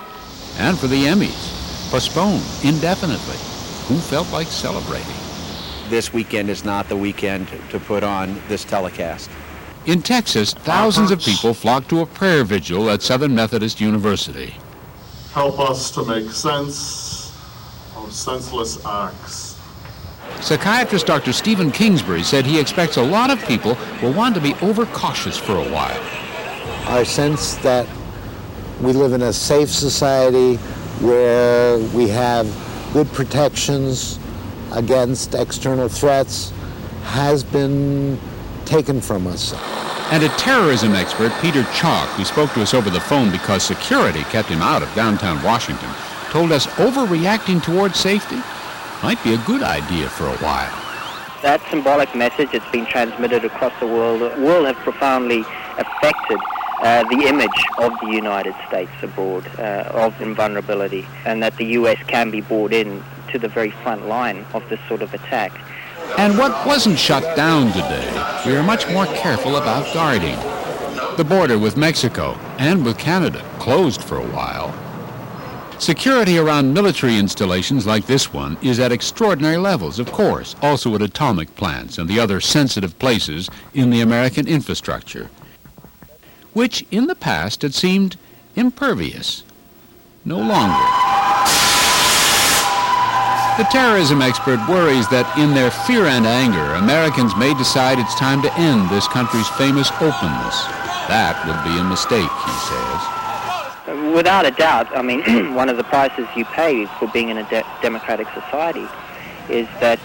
And for the Emmys, postponed indefinitely. Who felt like celebrating? This weekend is not the weekend to put on this telecast. In Texas, thousands of people flocked to a prayer vigil at Southern Methodist University. Help us to make sense of senseless acts. Psychiatrist Dr. Stephen Kingsbury said he expects a lot of people will want to be overcautious for a while. I sense that we live in a safe society where we have good protections against external threats has been taken from us. And a terrorism expert, Peter Chalk, who spoke to us over the phone because security kept him out of downtown Washington, told us overreacting towards safety might be a good idea for a while. That symbolic message that's been transmitted across the world will have profoundly affected the image of the United States abroad, of invulnerability, and that the U.S. can be brought in to the very front line of this sort of attack. And what wasn't shut down today, we are much more careful about guarding. The border with Mexico and with Canada closed for a while. Security around military installations like this one is at extraordinary levels, of course, also at atomic plants and the other sensitive places in the American infrastructure, which in the past had seemed impervious. No longer. The terrorism expert worries that in their fear and anger, Americans may decide it's time to end this country's famous openness. That would be a mistake, he says. Without a doubt, I mean, one of the prices you pay for being in a democratic society is that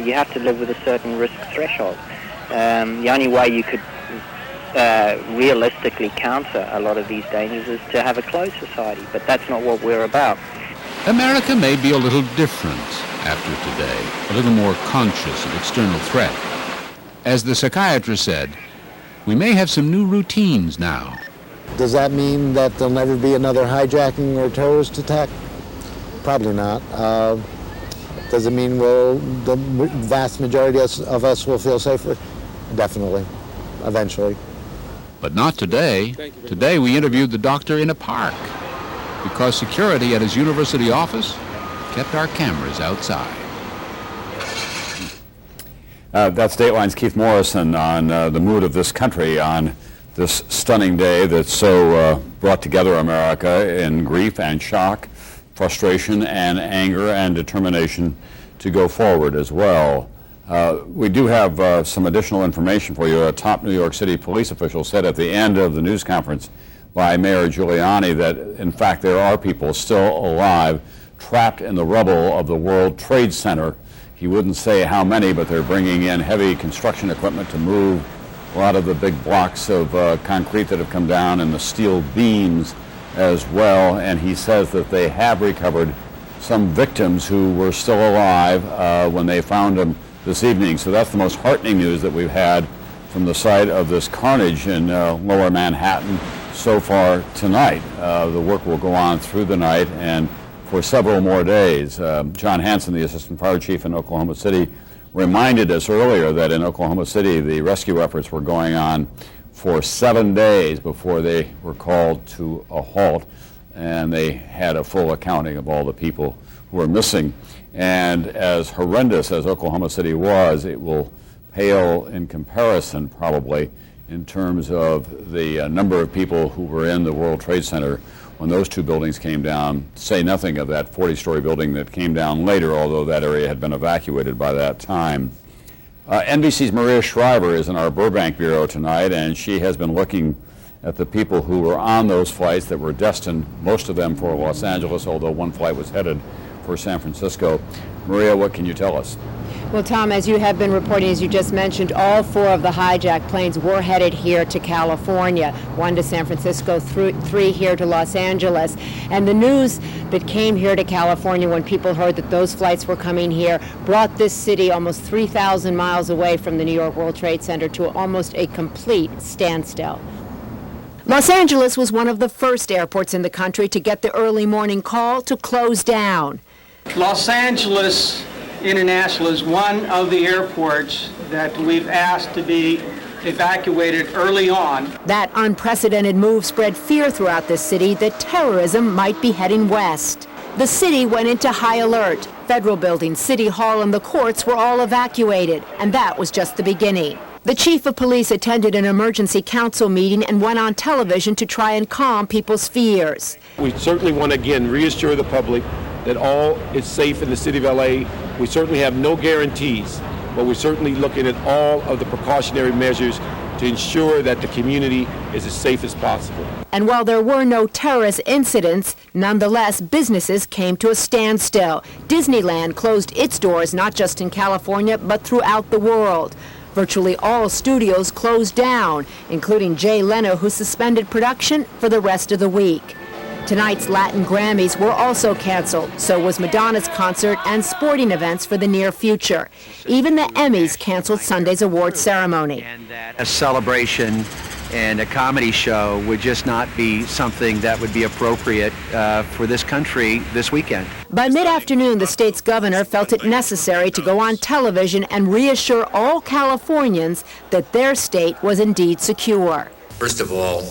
you have to live with a certain risk threshold. The only way you could realistically counter a lot of these dangers is to have a closed society, but that's not what we're about. America may be a little different after today, a little more conscious of external threat. As the psychiatrist said, we may have some new routines now. Does that mean that there'll never be another hijacking or terrorist attack? Probably not. Does it mean the vast majority of us will feel safer? Definitely, eventually. But not today. Today we interviewed the doctor in a park because security at his university office kept our cameras outside. That's Dateline's Keith Morrison on the mood of this country on this stunning day that so brought together America in grief and shock, frustration and anger and determination to go forward as well. We do have some additional information for you. A top New York City police official said at the end of the news conference by Mayor Giuliani that, in fact, there are people still alive trapped in the rubble of the World Trade Center. He wouldn't say how many, but they're bringing in heavy construction equipment to move a lot of the big blocks of concrete that have come down and the steel beams as well. And he says that they have recovered some victims who were still alive when they found them this evening. So that's the most heartening news that we've had from the site of this carnage in lower Manhattan so far tonight. The work will go on through the night and for several more days. John Hanson, the assistant fire chief in Oklahoma City, reminded us earlier that in Oklahoma City the rescue efforts were going on for 7 days before they were called to a halt, and they had a full accounting of all the people who were missing. And as horrendous as Oklahoma City was, it will pale in comparison probably in terms of the number of people who were in the World Trade Center when those two buildings came down, say nothing of that 40-story building that came down later, although that area had been evacuated by that time. NBC's Maria Shriver is in our Burbank bureau tonight, and she has been looking at the people who were on those flights that were destined, most of them for Los Angeles, although one flight was headed for San Francisco. Maria, what can you tell us? Well, Tom, as you have been reporting, as you just mentioned, all 4 of the hijacked planes were headed here to California, 1 to San Francisco, 3 here to Los Angeles. And the news that came here to California when people heard that those flights were coming here brought this city almost 3,000 miles away from the New York World Trade Center to almost a complete standstill. Los Angeles was one of the first airports in the country to get the early morning call to close down. Los Angeles International is one of the airports that we've asked to be evacuated early on. That unprecedented move spread fear throughout the city that terrorism might be heading west. The city went into high alert. Federal buildings, City Hall, and the courts were all evacuated, and that was just the beginning. The chief of police attended an emergency council meeting and went on television to try and calm people's fears. We certainly want to again reassure the public that all is safe in the city of LA. We certainly have no guarantees, but we're certainly looking at all of the precautionary measures to ensure that the community is as safe as possible. And while there were no terrorist incidents, nonetheless, businesses came to a standstill. Disneyland closed its doors not just in California, but throughout the world. Virtually all studios closed down, including Jay Leno, who suspended production for the rest of the week. Tonight's Latin Grammys were also canceled, so was Madonna's concert and sporting events for the near future. Even the Emmys canceled Sunday's award ceremony. A celebration and a comedy show would just not be something that would be appropriate for this country this weekend. By mid-afternoon, the state's governor felt it necessary to go on television and reassure all Californians that their state was indeed secure. First of all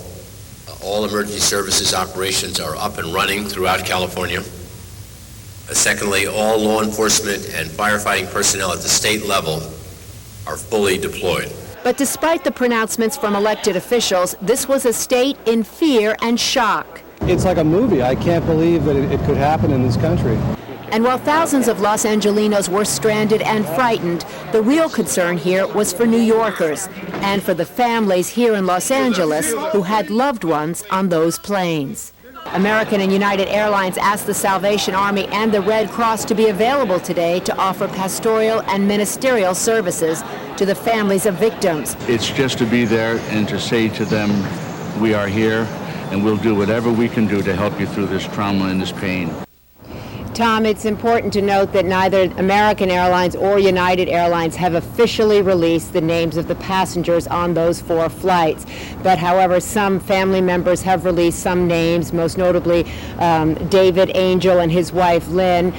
emergency services operations are up and running throughout California. Secondly, all law enforcement and firefighting personnel at the state level are fully deployed. But despite the pronouncements from elected officials, this was a state in fear and shock. It's like a movie. I can't believe that it could happen in this country. And while thousands of Los Angelinos were stranded and frightened, the real concern here was for New Yorkers and for the families here in Los Angeles who had loved ones on those planes. American and United Airlines asked the Salvation Army and the Red Cross to be available today to offer pastoral and ministerial services to the families of victims. It's just to be there and to say to them, we are here and we'll do whatever we can do to help you through this trauma and this pain. Tom, it's important to note that neither American Airlines or United Airlines have officially released the names of the passengers on those 4 flights. But however, some family members have released some names, most notably David Angel and his wife Lynn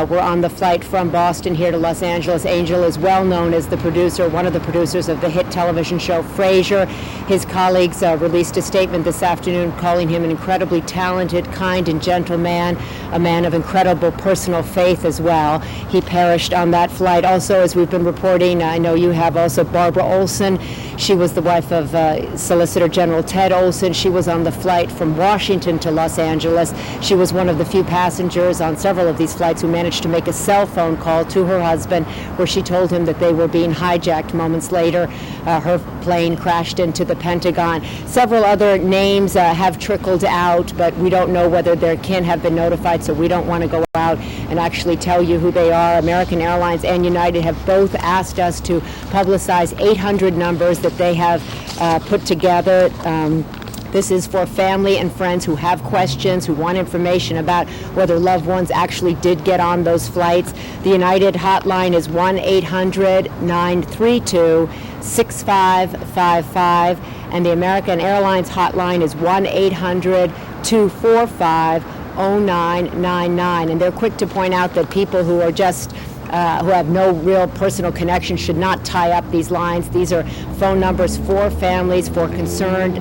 were on the flight from Boston here to Los Angeles. Angel is well known as the producer, one of the producers of the hit television show Frasier. His colleagues released a statement this afternoon calling him an incredibly talented, kind, and gentle man, a man of incredible personal faith as well. He perished on that flight. Also, as we've been reporting, I know you have also, Barbara Olson. She was the wife of Solicitor General Ted Olson. She was on the flight from Washington to Los Angeles. She was one of the few passengers on several of these flights who managed to make a cell phone call to her husband where she told him that they were being hijacked. Moments later, her plane crashed into the Pentagon. Several other names have trickled out, but we don't know whether their kin have been notified, so we don't want to go out and actually tell you who they are. American Airlines and United have both asked us to publicize 800 numbers that they have put together. This is for family and friends who have questions, who want information about whether loved ones actually did get on those flights. The United hotline is 1-800-932-6555, and the American Airlines hotline is 1-800-245-0999. And they're quick to point out that people who are just who have no real personal connection should not tie up these lines. These are phone numbers for families, for concerned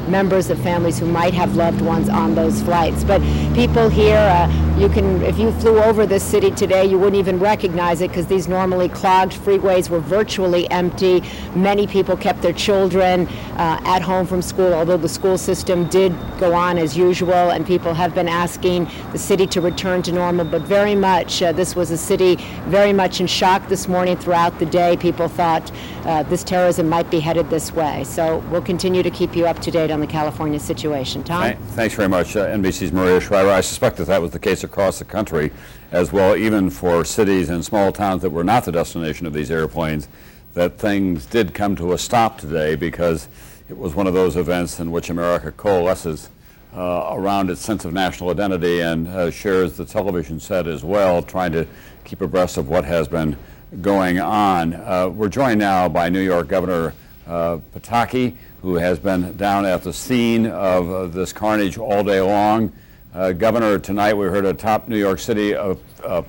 members of families who might have loved ones on those flights. But people here, you can, if you flew over this city today, you wouldn't even recognize it because these normally clogged freeways were virtually empty. Many people kept their children at home from school, although the school system did go on as usual, and people have been asking the city to return to normal. But very much, this was a city very much in shock this morning. Throughout the day, people thought this terrorism might be headed this way. So we'll continue to keep you up to date on the California situation. Tom? Thanks very much, NBC's Maria Shriver. I suspect that was the case across the country as well, even for cities and small towns that were not the destination of these airplanes, that things did come to a stop today because it was one of those events in which America coalesces around its sense of national identity and shares the television set as well, trying to keep abreast of what has been going on. We're joined now by New York Governor Pataki, who has been down at the scene of this carnage all day long. Governor, tonight we heard a top New York City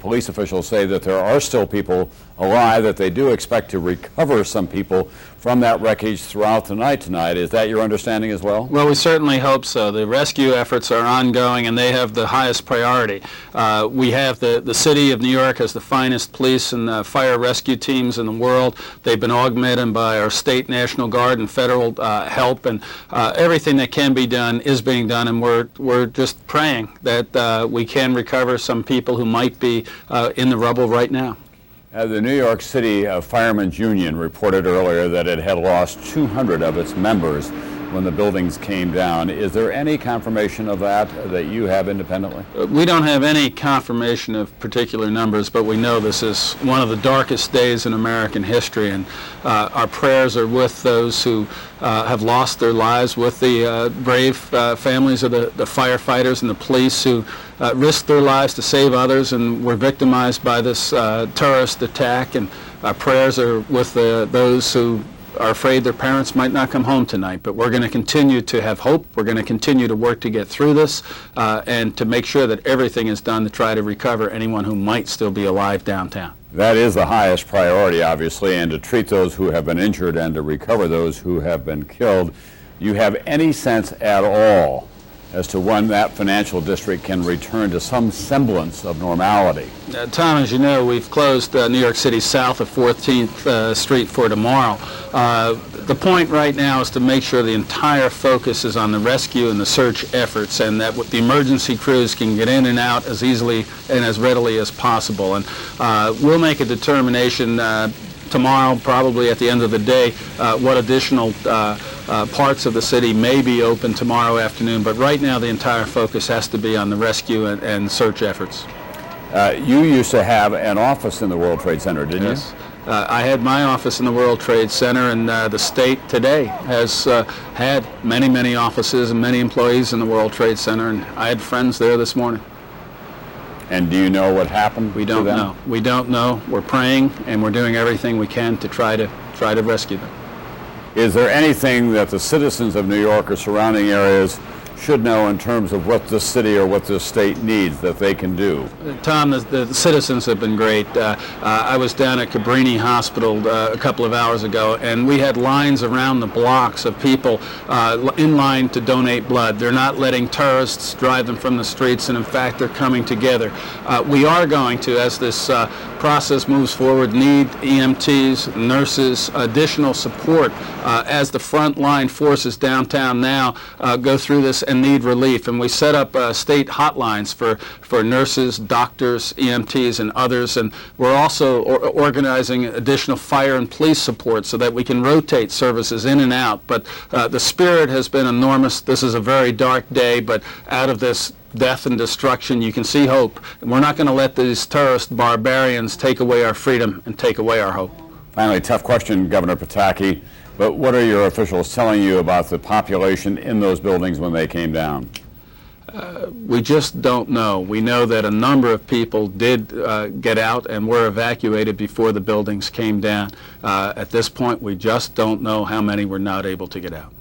police official say that there are still people alive, that they do expect to recover some people from that wreckage throughout the night tonight. Is that your understanding as well? Well, we certainly hope so. The rescue efforts are ongoing, and they have the highest priority. We have the city of New York has the finest police and fire rescue teams in the world. They've been augmented by our state, National Guard, and federal help, and everything that can be done is being done, and we're just praying that we can recover some people who might be in the rubble right now. The New York City Firemen's Union reported earlier that it had lost 200 of its members when the buildings came down. Is there any confirmation of that you have independently? We don't have any confirmation of particular numbers, but we know this is one of the darkest days in American history, and our prayers are with those who have lost their lives, with the brave families of the firefighters and the police who risked their lives to save others and were victimized by this terrorist attack, and our prayers are with those who are afraid their parents might not come home tonight. But we're going to continue to have hope. We're going to continue to work to get through this and to make sure that everything is done to try to recover anyone who might still be alive downtown. That is the highest priority, obviously, and to treat those who have been injured and to recover those who have been killed. You have any sense at all as to when that financial district can return to some semblance of normality? Tom, as you know, we've closed New York City south of 14th Street for tomorrow. The point right now is to make sure the entire focus is on the rescue and the search efforts, and that the emergency crews can get in and out as easily and as readily as possible. And we'll make a determination tomorrow, probably at the end of the day, what additional parts of the city may be open tomorrow afternoon. But right now, the entire focus has to be on the rescue and search efforts. You used to have an office in the World Trade Center, didn't you? Yes. I had my office in the World Trade Center, and the state today has had many, many offices and many employees in the World Trade Center, and I had friends there this morning. And do you know what happened? We don't know. We don't know. We're praying, and we're doing everything we can to try to rescue them. Is there anything that the citizens of New York or surrounding areas should know in terms of what this city or what this state needs that they can do? Tom, the citizens have been great. I was down at Cabrini Hospital a couple of hours ago, and we had lines around the blocks of people in line to donate blood. They're not letting tourists drive them from the streets, and in fact, they're coming together. We are going to, as this process moves forward, need EMTs, nurses, additional support as the frontline forces downtown now go through this and need relief. And we set up state hotlines for nurses, doctors, EMTs, and others. And we're also organizing additional fire and police support so that we can rotate services in and out. But the spirit has been enormous. This is a very dark day, but out of this death and destruction, you can see hope. And we're not going to let these terrorist barbarians take away our freedom and take away our hope. Finally, tough question, Governor Pataki, but what are your officials telling you about the population in those buildings when they came down? We just don't know. We know that a number of people did get out and were evacuated before the buildings came down. At this point, we just don't know how many were not able to get out.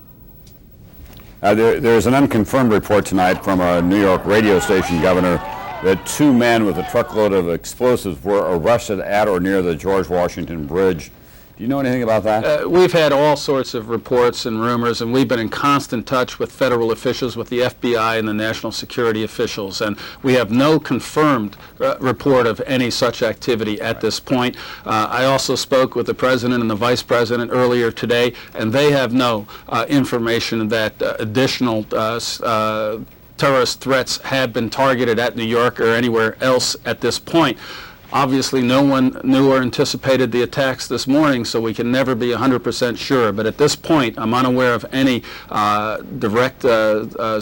There's an unconfirmed report tonight from a New York radio station, Governor, that 2 men with a truckload of explosives were arrested at or near the George Washington Bridge. Do you know anything about that? We've had all sorts of reports and rumors, and we've been in constant touch with federal officials, with the FBI and the national security officials, and we have no confirmed report of any such activity at this point. I also spoke with the President and the Vice President earlier today, and they have no information that additional terrorist threats have been targeted at New York or anywhere else at this point. Obviously, no one knew or anticipated the attacks this morning, so we can never be 100% sure. But at this point, I'm unaware of any direct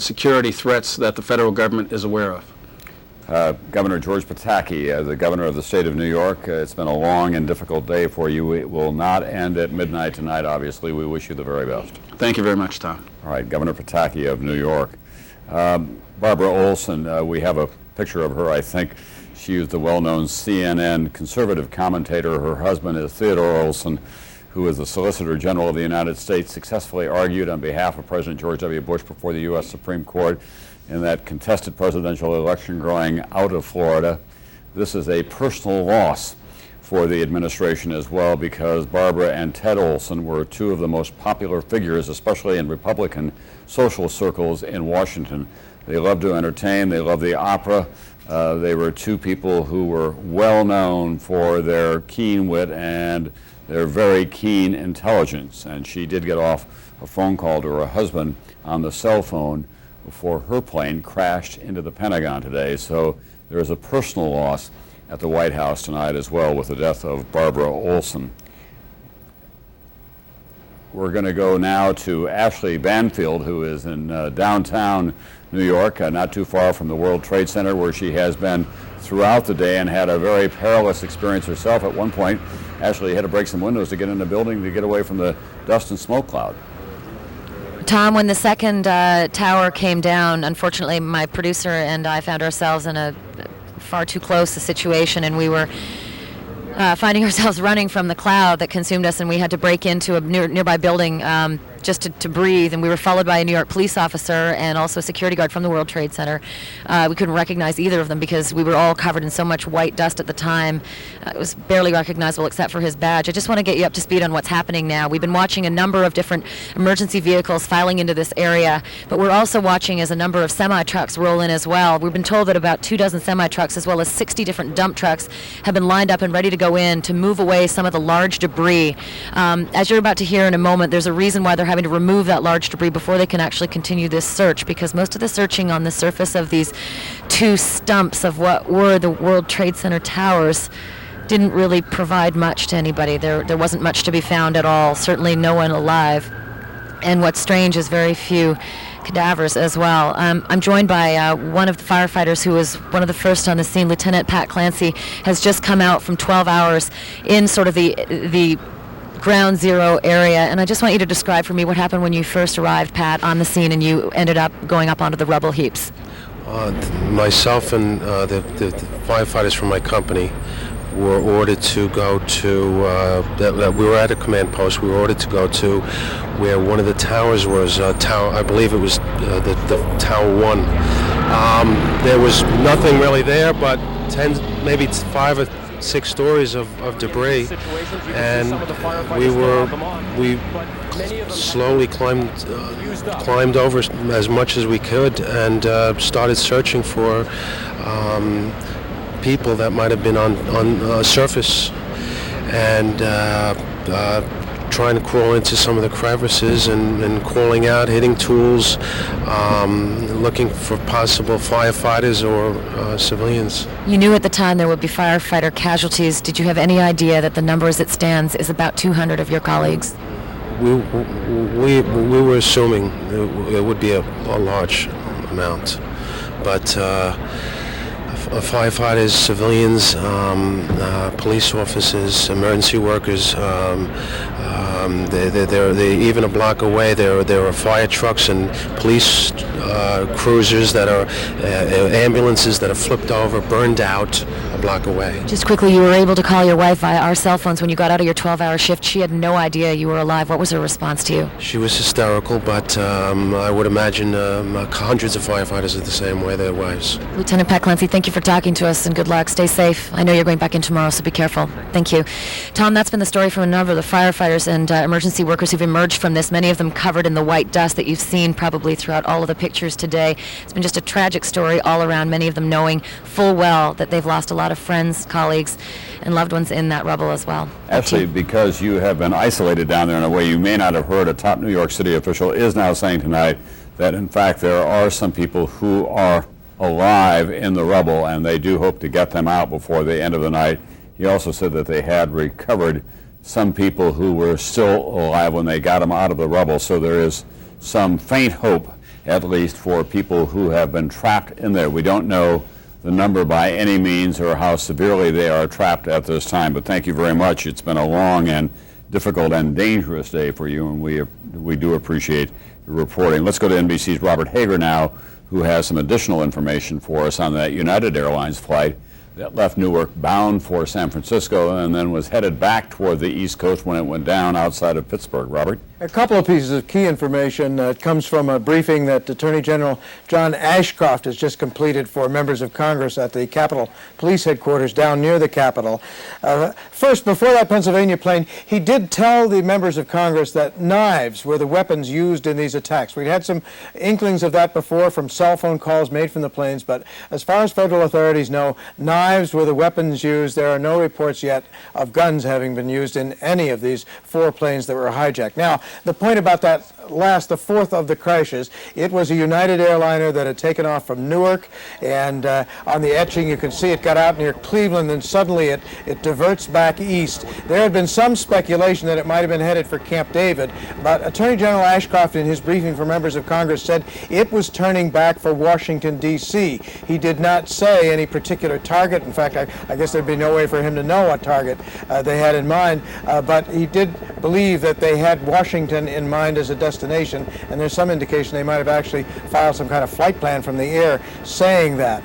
security threats that the federal government is aware of. Governor George Pataki, the governor of the state of New York, it's been a long and difficult day for you. It will not end at midnight tonight, obviously. We wish you the very best. Thank you very much, Tom. All right, Governor Pataki of New York. Barbara Olson, we have a picture of her, I think. She is the well-known CNN conservative commentator. Her husband is Theodore Olson, who is the Solicitor General of the United States, successfully argued on behalf of President George W. Bush before the U.S. Supreme Court in that contested presidential election growing out of Florida. This is a personal loss for the administration as well, because Barbara and Ted Olson were 2 of the most popular figures, especially in Republican social circles in Washington. They loved to entertain. They loved the opera. They were 2 people who were well known for their keen wit and their very keen intelligence. And she did get off a phone call to her husband on the cell phone before her plane crashed into the Pentagon today. So there is a personal loss at the White House tonight as well with the death of Barbara Olson. We're going to go now to Ashley Banfield, who is in downtown New York, not too far from the World Trade Center, where she has been throughout the day and had a very perilous experience herself. At one point, Ashley had to break some windows to get in the building to get away from the dust and smoke cloud. Tom, when the second tower came down, unfortunately, my producer and I found ourselves in a far too close a situation, and we were finding ourselves running from the cloud that consumed us, and we had to break into a nearby building just to breathe, and we were followed by a New York police officer and also a security guard from the World Trade Center. We couldn't recognize either of them because we were all covered in so much white dust at the time. It was barely recognizable except for his badge. I just want to get you up to speed on what's happening now. We've been watching a number of different emergency vehicles filing into this area, but we're also watching as a number of semi-trucks roll in as well. We've been told that about 24 semi-trucks as well as 60 different dump trucks have been lined up and ready to go in to move away some of the large debris. As you're about to hear in a moment, there's a reason why they're having to remove that large debris before they can actually continue this search, because most of the searching on the surface of these 2 stumps of what were the World Trade Center towers didn't really provide much to anybody. There wasn't much to be found at all, certainly no one alive. And what's strange is very few cadavers as well. I'm joined by one of the firefighters who was one of the first on the scene. Lieutenant Pat Clancy has just come out from 12 hours in sort of the ground zero area, and I just want you to describe for me what happened when you first arrived, Pat, on the scene and you ended up going up onto the rubble heaps. Myself and the firefighters from my company were ordered to go to, we were at a command post, we were ordered to go to where one of the towers was, I believe it was the Tower 1. There was nothing really there, but maybe 5 or 6 stories of debris, and we slowly climbed over as much as we could and started searching for people that might have been on surface, and trying to crawl into some of the crevices and crawling out, hitting tools, looking for possible firefighters or civilians. You knew at the time there would be firefighter casualties. Did you have any idea that the number as it stands is about 200 of your colleagues? We were assuming it would be a large amount, but firefighters, civilians, police officers, emergency workers, they're even a block away. There are fire trucks and police cruisers that are ambulances that are flipped over, burned out a block away. Just quickly, you were able to call your wife via our cell phones when you got out of your 12-hour shift. She had no idea you were alive. What was her response to you? She was hysterical, but I would imagine hundreds of firefighters are the same way, their wives. Lieutenant Pat Clancy, thank you for talking to us, and good luck. Stay safe. I know you're going back in tomorrow, so be careful. Thank you. Tom, that's been the story from a number of the firefighters and emergency workers who've emerged from this, many of them covered in the white dust that you've seen probably throughout all of the pictures today. It's been just a tragic story all around, many of them knowing full well that they've lost a lot of friends, colleagues, and loved ones in that rubble as well. Actually, because you have been isolated down there in a way you may not have heard, a top New York City official is now saying tonight that, in fact, there are some people who are alive in the rubble, and they do hope to get them out before the end of the night. He also said that they had recovered some people who were still alive when they got them out of the rubble, so there is some faint hope, at least, for people who have been trapped in there. We don't know the number by any means or how severely they are trapped at this time, but thank you very much. It's been a long and difficult and dangerous day for you, and we do appreciate your reporting. Let's go to NBC's Robert Hager now, who has some additional information for us on that United Airlines flight that left Newark bound for San Francisco and then was headed back toward the East Coast when it went down outside of Pittsburgh. Robert? A couple of pieces of key information. It comes from a briefing that Attorney General John Ashcroft has just completed for members of Congress at the Capitol Police Headquarters down near the Capitol. First, before that Pennsylvania plane, he did tell the members of Congress that knives were the weapons used in these attacks. We'd had some inklings of that before from cell phone calls made from the planes, but as far as federal authorities know, knives were the weapons used. There are no reports yet of guns having been used in any of these 4 planes that were hijacked. Now, the point about that the fourth of the crashes, it was a United airliner that had taken off from Newark, and on the etching you can see it got out near Cleveland, and suddenly it diverts back east. There had been some speculation that it might have been headed for Camp David, but Attorney General Ashcroft in his briefing for members of Congress said it was turning back for Washington, D.C. He did not say any particular target. In fact, I guess there'd be no way for him to know what target they had in mind, but he did believe that they had Washington in mind as a destination, and there's some indication they might have actually filed some kind of flight plan from the air saying that.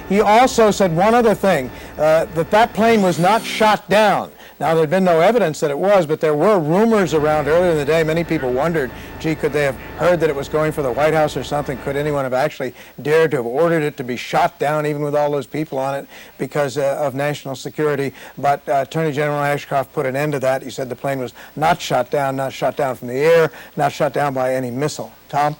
He also said one other thing, that plane was not shot down. Now, there'd been no evidence that it was, but there were rumors around earlier in the day. Many people wondered, gee, could they have heard that it was going for the White House or something? Could anyone have actually dared to have ordered it to be shot down, even with all those people on it, because of national security? But Attorney General Ashcroft put an end to that. He said the plane was not shot down from the air, not shot down by any missile. Tom?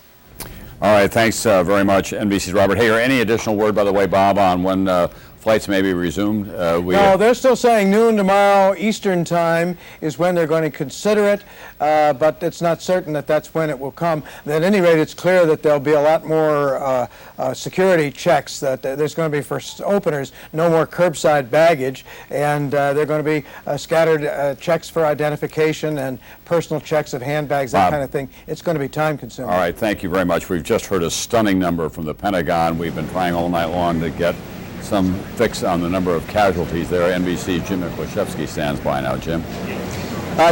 All right, thanks very much, NBC's Robert Hager. Any additional word, by the way, Bob, on when flights may be resumed? No, they're still saying noon tomorrow Eastern time is when they're going to consider it, but it's not certain that that's when it will come. At any rate, it's clear that there'll be a lot more security checks, that there's going to be, for openers, no more curbside baggage, and there are going to be scattered checks for identification and personal checks of handbags, that kind of thing. It's going to be time-consuming. All right, thank you very much. We've just heard a stunning number from the Pentagon. We've been trying all night long to get some fix on the number of casualties there. NBC's Jim Miklashevsky stands by now. Jim?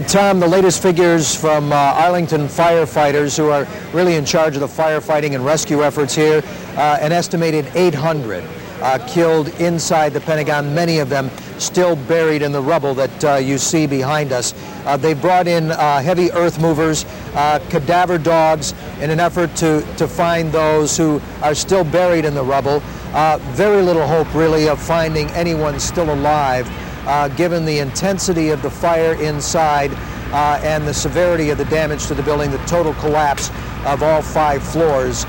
Tom, the latest figures from Arlington firefighters who are really in charge of the firefighting and rescue efforts here, an estimated 800 killed inside the Pentagon, many of them still buried in the rubble that you see behind us. They brought in heavy earth movers, cadaver dogs in an effort to find those who are still buried in the rubble. Very little hope really of finding anyone still alive given the intensity of the fire inside and the severity of the damage to the building, the total collapse of all 5 floors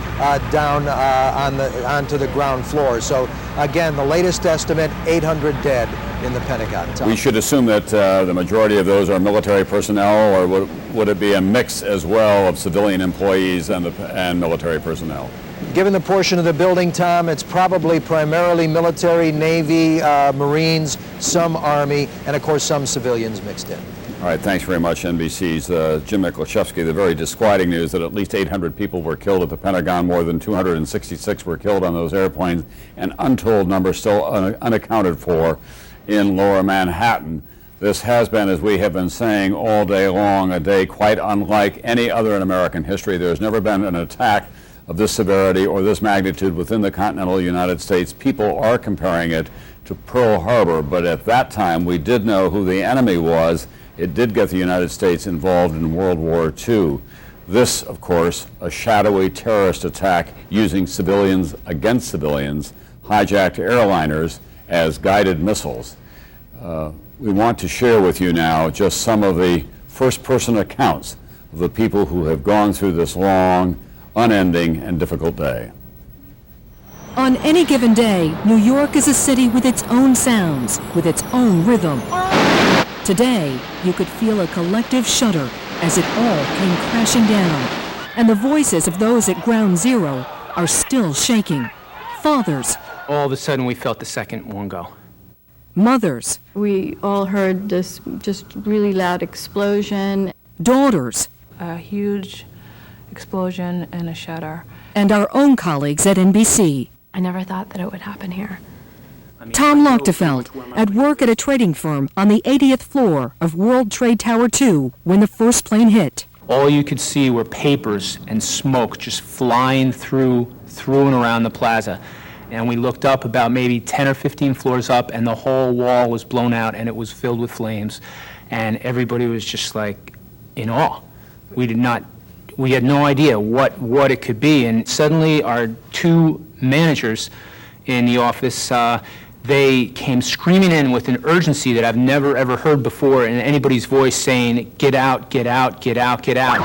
down onto the ground floor. So again, the latest estimate, 800 dead in the Pentagon. Tom. We should assume that the majority of those are military personnel, or would it be a mix as well of civilian employees and military personnel? Given the portion of the building, Tom, it's probably primarily military, Navy, Marines, some Army, and of course some civilians mixed in. All right, thanks very much, NBC's Jim Miklashevsky. The very disquieting news that at least 800 people were killed at the Pentagon, more than 266 were killed on those airplanes, an untold number still unaccounted for in lower Manhattan. This has been, as we have been saying all day long, a day quite unlike any other in American history. There's never been an attack of this severity or this magnitude within the continental United States. People are comparing it to Pearl Harbor, but at that time we did know who the enemy was. It did get the United States involved in World War II. This, of course, a shadowy terrorist attack using civilians against civilians, hijacked airliners as guided missiles. We want to share with you now just some of the first-person accounts of the people who have gone through this long, unending, and difficult day. On any given day, New York is a city with its own sounds, with its own rhythm. Today, you could feel a collective shudder as it all came crashing down, and the voices of those at Ground Zero are still shaking. Fathers. All of a sudden, we felt the second one go. Mothers. We all heard this just really loud explosion. Daughters. A huge explosion and a shudder. And our own colleagues at NBC. I never thought that it would happen here. Tom Lochtefeld, at work at a trading firm on the 80th floor of World Trade Tower 2 when the first plane hit. All you could see were papers and smoke just flying through and around the plaza. And we looked up about maybe 10 or 15 floors up, and the whole wall was blown out, and it was filled with flames. And everybody was just like in awe. We had no idea what it could be. And suddenly our 2 managers in the office, they came screaming in with an urgency that I've never ever heard before in anybody's voice, saying, "Get out, get out, get out, get out."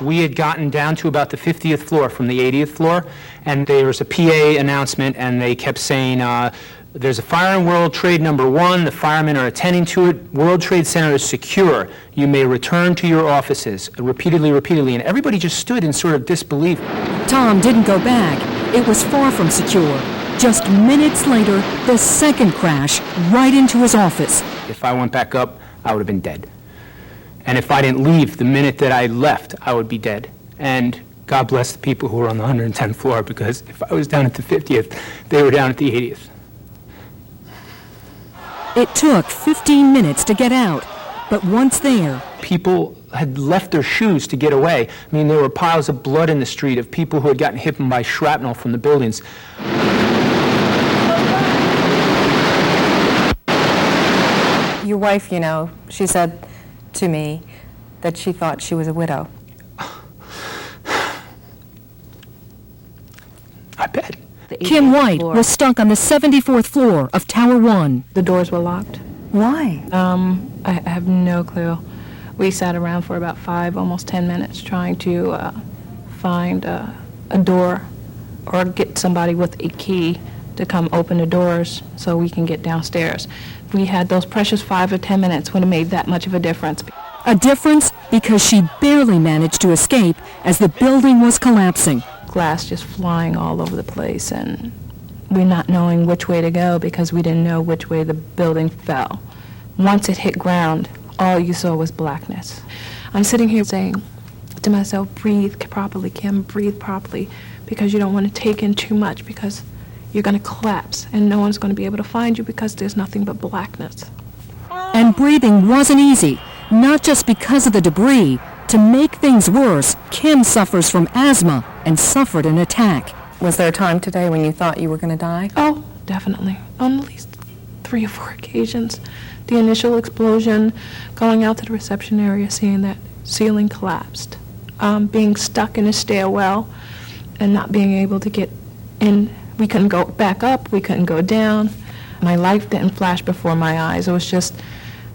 We had gotten down to about the 50th floor from the 80th floor, and there was a PA announcement, and they kept saying, there's a fire in World Trade number 1. The firemen are attending to it. World Trade Center is secure. You may return to your offices. Repeatedly, and everybody just stood in sort of disbelief. Tom didn't go back. It was far from secure. Just minutes later, the second crash right into his office. If I went back up, I would have been dead. And if I didn't leave the minute that I left, I would be dead. And God bless the people who were on the 110th floor, because if I was down at the 50th, they were down at the 80th. It took 15 minutes to get out, but once there, people had left their shoes to get away. I mean, there were piles of blood in the street of people who had gotten hit by shrapnel from the buildings. Your wife, she said to me that she thought she was a widow. I bet. Kim White was stuck on the 74th floor of Tower 1. The doors were locked. Why? I have no clue. We sat around for about 5, almost 10 minutes trying to find a door or get somebody with a key to come open the doors so we can get downstairs. If we had those precious 5 or 10 minutes, would have made that much of a difference. A difference because she barely managed to escape as the building was collapsing. Glass just flying all over the place, and we're not knowing which way to go because we didn't know which way the building fell. Once it hit ground, all you saw was blackness. I'm sitting here saying to myself, breathe properly, Kim, breathe properly, because you don't want to take in too much, because you're going to collapse, and no one's going to be able to find you because there's nothing but blackness. And breathing wasn't easy, not just because of the debris. To make things worse, Kim suffers from asthma and suffered an attack. Was there a time today when you thought you were going to die? Oh, definitely. On at least 3 or 4 occasions. The initial explosion, going out to the reception area, seeing that ceiling collapsed, being stuck in a stairwell and not being able to get in. We couldn't go back up, we couldn't go down. My life didn't flash before my eyes. It was just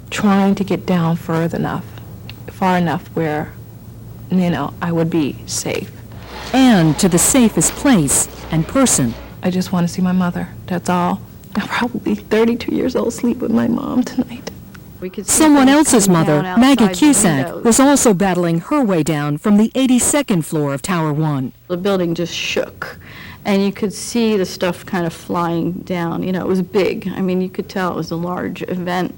trying to get down far enough where, I would be safe. And to the safest place and person. I just want to see my mother, that's all. I'm probably 32 years old, sleep with my mom tonight. Someone else's mother, Maggie Cusack, was also battling her way down from the 82nd floor of Tower 1. The building just shook, and you could see the stuff kind of flying down. It was big. I mean, you could tell it was a large event.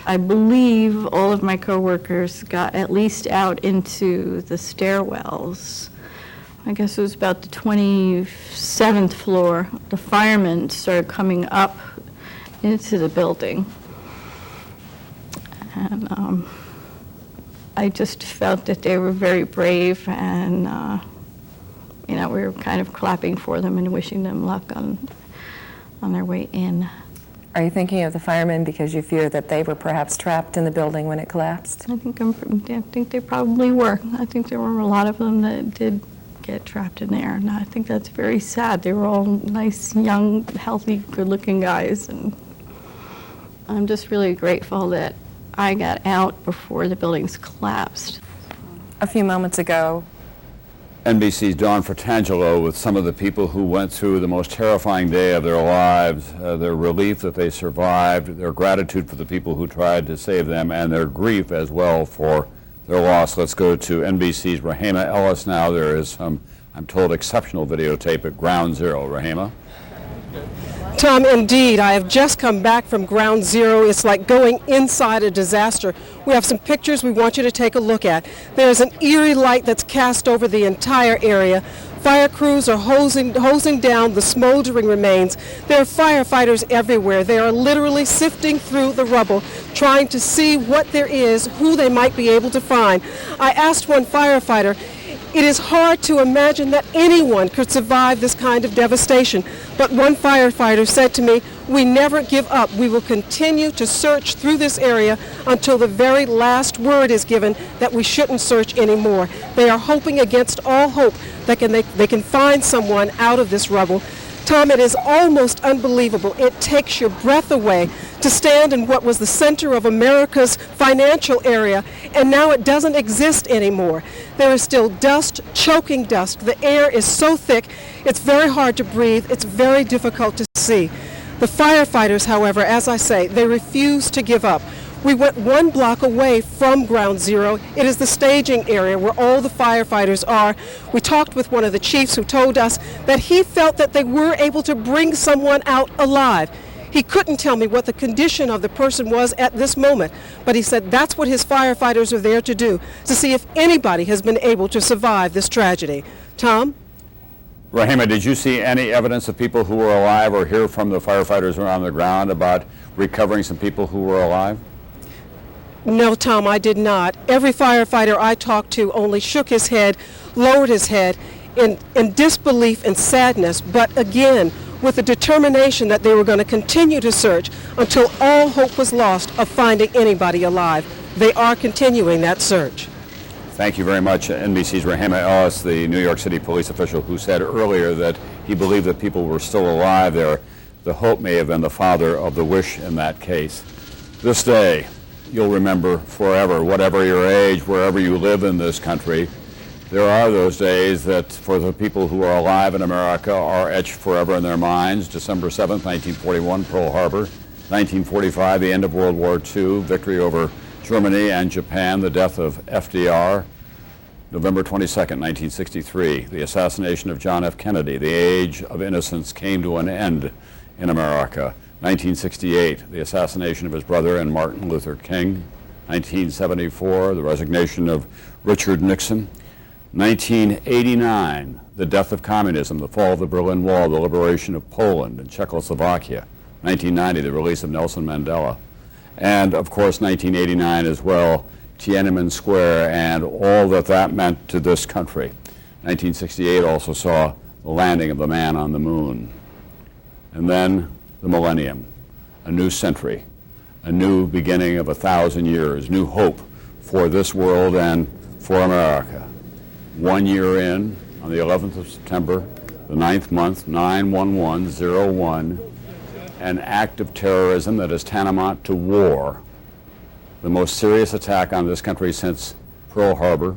I believe all of my coworkers got at least out into the stairwells. I guess it was about the 27th floor. The firemen started coming up into the building. And I just felt that they were very brave, and we were kind of clapping for them and wishing them luck on their way in. Are you thinking of the firemen because you fear that they were perhaps trapped in the building when it collapsed? I think they probably were. I think there were a lot of them that did get trapped in there, and I think that's very sad. They were all nice, young, healthy, good-looking guys, and I'm just really grateful that I got out before the buildings collapsed. A few moments ago, NBC's Dawn Fratangelo with some of the people who went through the most terrifying day of their lives, their relief that they survived, their gratitude for the people who tried to save them, and their grief as well for their loss. Let's go to NBC's Rahema Ellis now. There is some, I'm told, exceptional videotape at Ground Zero. Rahema? Tom, indeed, I have just come back from Ground Zero. It's like going inside a disaster. We have some pictures we want you to take a look at. There's an eerie light that's cast over the entire area. Fire crews are hosing down the smoldering remains. There are firefighters everywhere. They are literally sifting through the rubble, trying to see what there is, who they might be able to find. I asked one firefighter, it is hard to imagine that anyone could survive this kind of devastation. But one firefighter said to me, we never give up. We will continue to search through this area until the very last word is given that we shouldn't search anymore. They are hoping against all hope that they can find someone out of this rubble. Tom, it is almost unbelievable. It takes your breath away to stand in what was the center of America's financial area, and now it doesn't exist anymore. There is still dust, choking dust. The air is so thick, it's very hard to breathe. It's very difficult to see. The firefighters, however, as I say, they refuse to give up. We went 1 block away from Ground Zero. It is the staging area where all the firefighters are. We talked with one of the chiefs who told us that he felt that they were able to bring someone out alive. He couldn't tell me what the condition of the person was at this moment, but he said that's what his firefighters are there to do, to see if anybody has been able to survive this tragedy. Tom? Rahema, did you see any evidence of people who were alive or hear from the firefighters who were on the ground about recovering some people who were alive? No, Tom, I did not. Every firefighter I talked to only shook his head, lowered his head in disbelief and sadness, but again, with the determination that they were going to continue to search until all hope was lost of finding anybody alive. They are continuing that search. Thank you very much. NBC's Rahema Ellis, the New York City police official who said earlier that he believed that people were still alive there. The hope may have been the father of the wish in that case. This day, you'll remember forever, whatever your age, wherever you live in this country. There are those days that, for the people who are alive in America, are etched forever in their minds. December 7th, 1941, Pearl Harbor. 1945, the end of World War II, victory over Germany and Japan, the death of FDR. November 22nd, 1963, the assassination of John F. Kennedy. The age of innocence came to an end in America. 1968, the assassination of his brother and Martin Luther King. 1974, the resignation of Richard Nixon. 1989, the death of communism, the fall of the Berlin Wall, the liberation of Poland and Czechoslovakia. 1990, the release of Nelson Mandela. And of course, 1989 as well, Tiananmen Square and all that that meant to this country. 1968 also saw the landing of the man on the moon. And then the millennium, a new century, a new beginning of 1,000 years, new hope for this world and for America. 1 year in, on the 11th of September, the 9th month, 9/11/01, an act of terrorism that is tantamount to war, the most serious attack on this country since Pearl Harbor,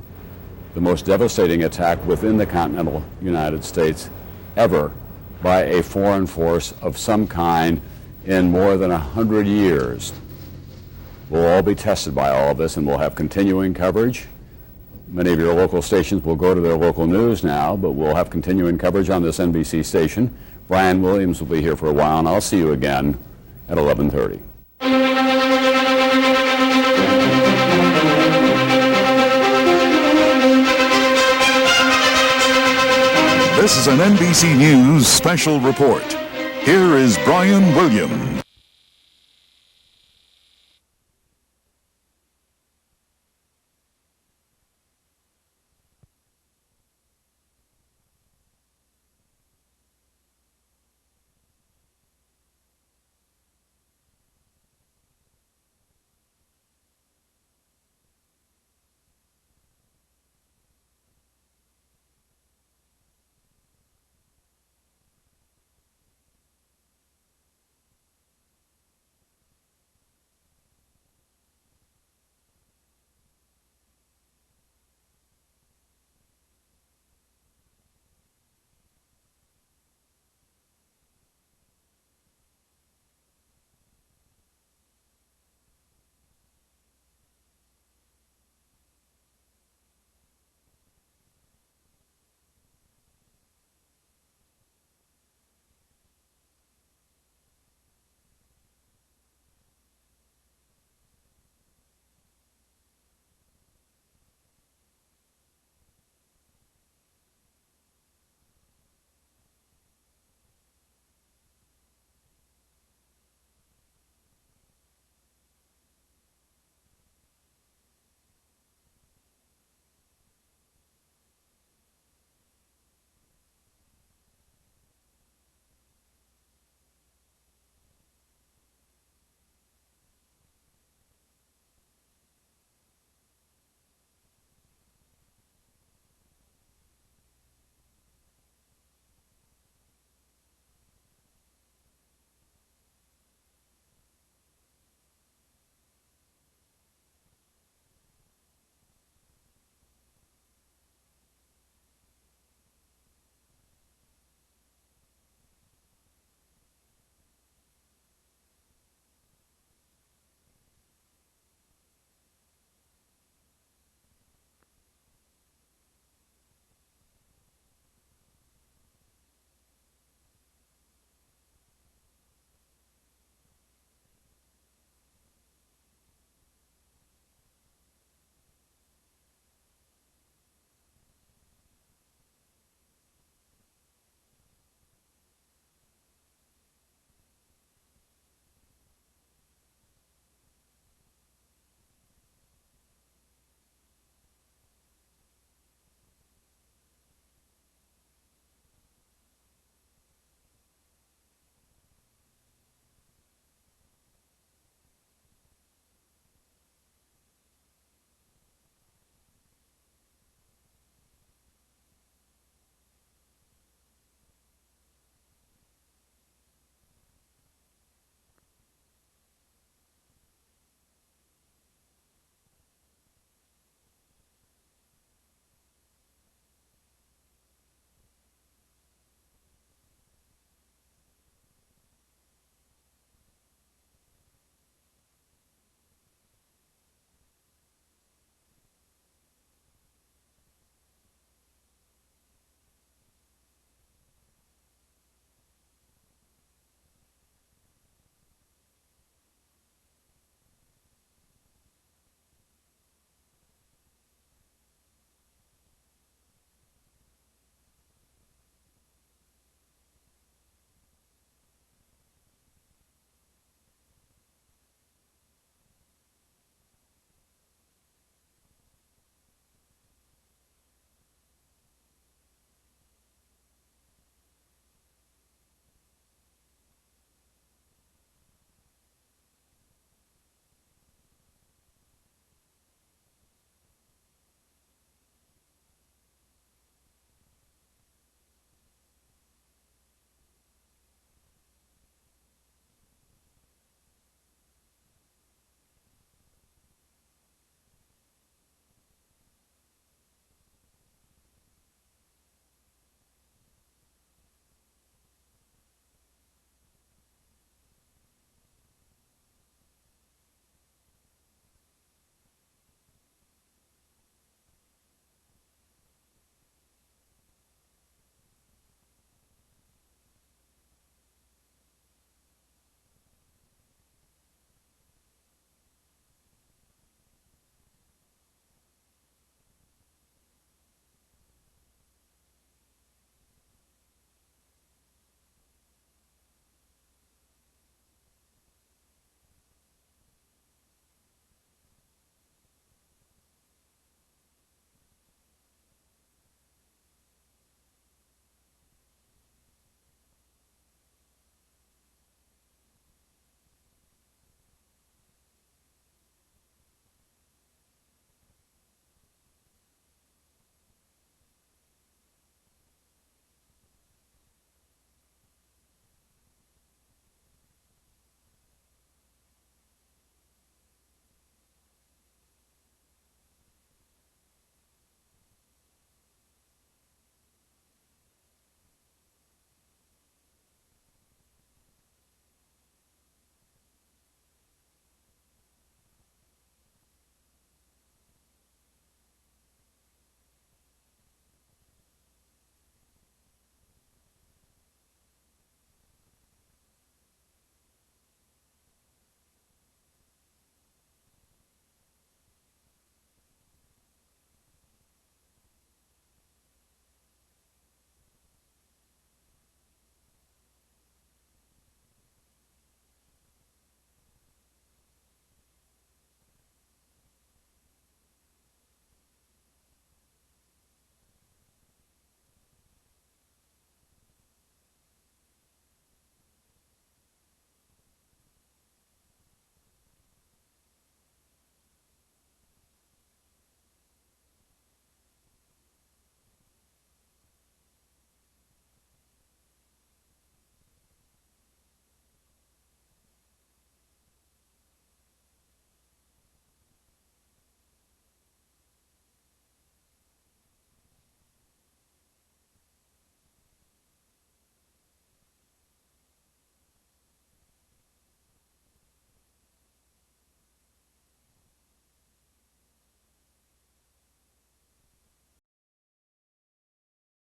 the most devastating attack within the continental United States ever by a foreign force of some kind in more than 100 years. We'll all be tested by all of this, and we'll have continuing coverage. Many of your local stations will go to their local news now, but we'll have continuing coverage on this NBC station. Brian Williams will be here for a while, and I'll see you again at 11:30. This is an NBC News special report. Here is Brian Williams.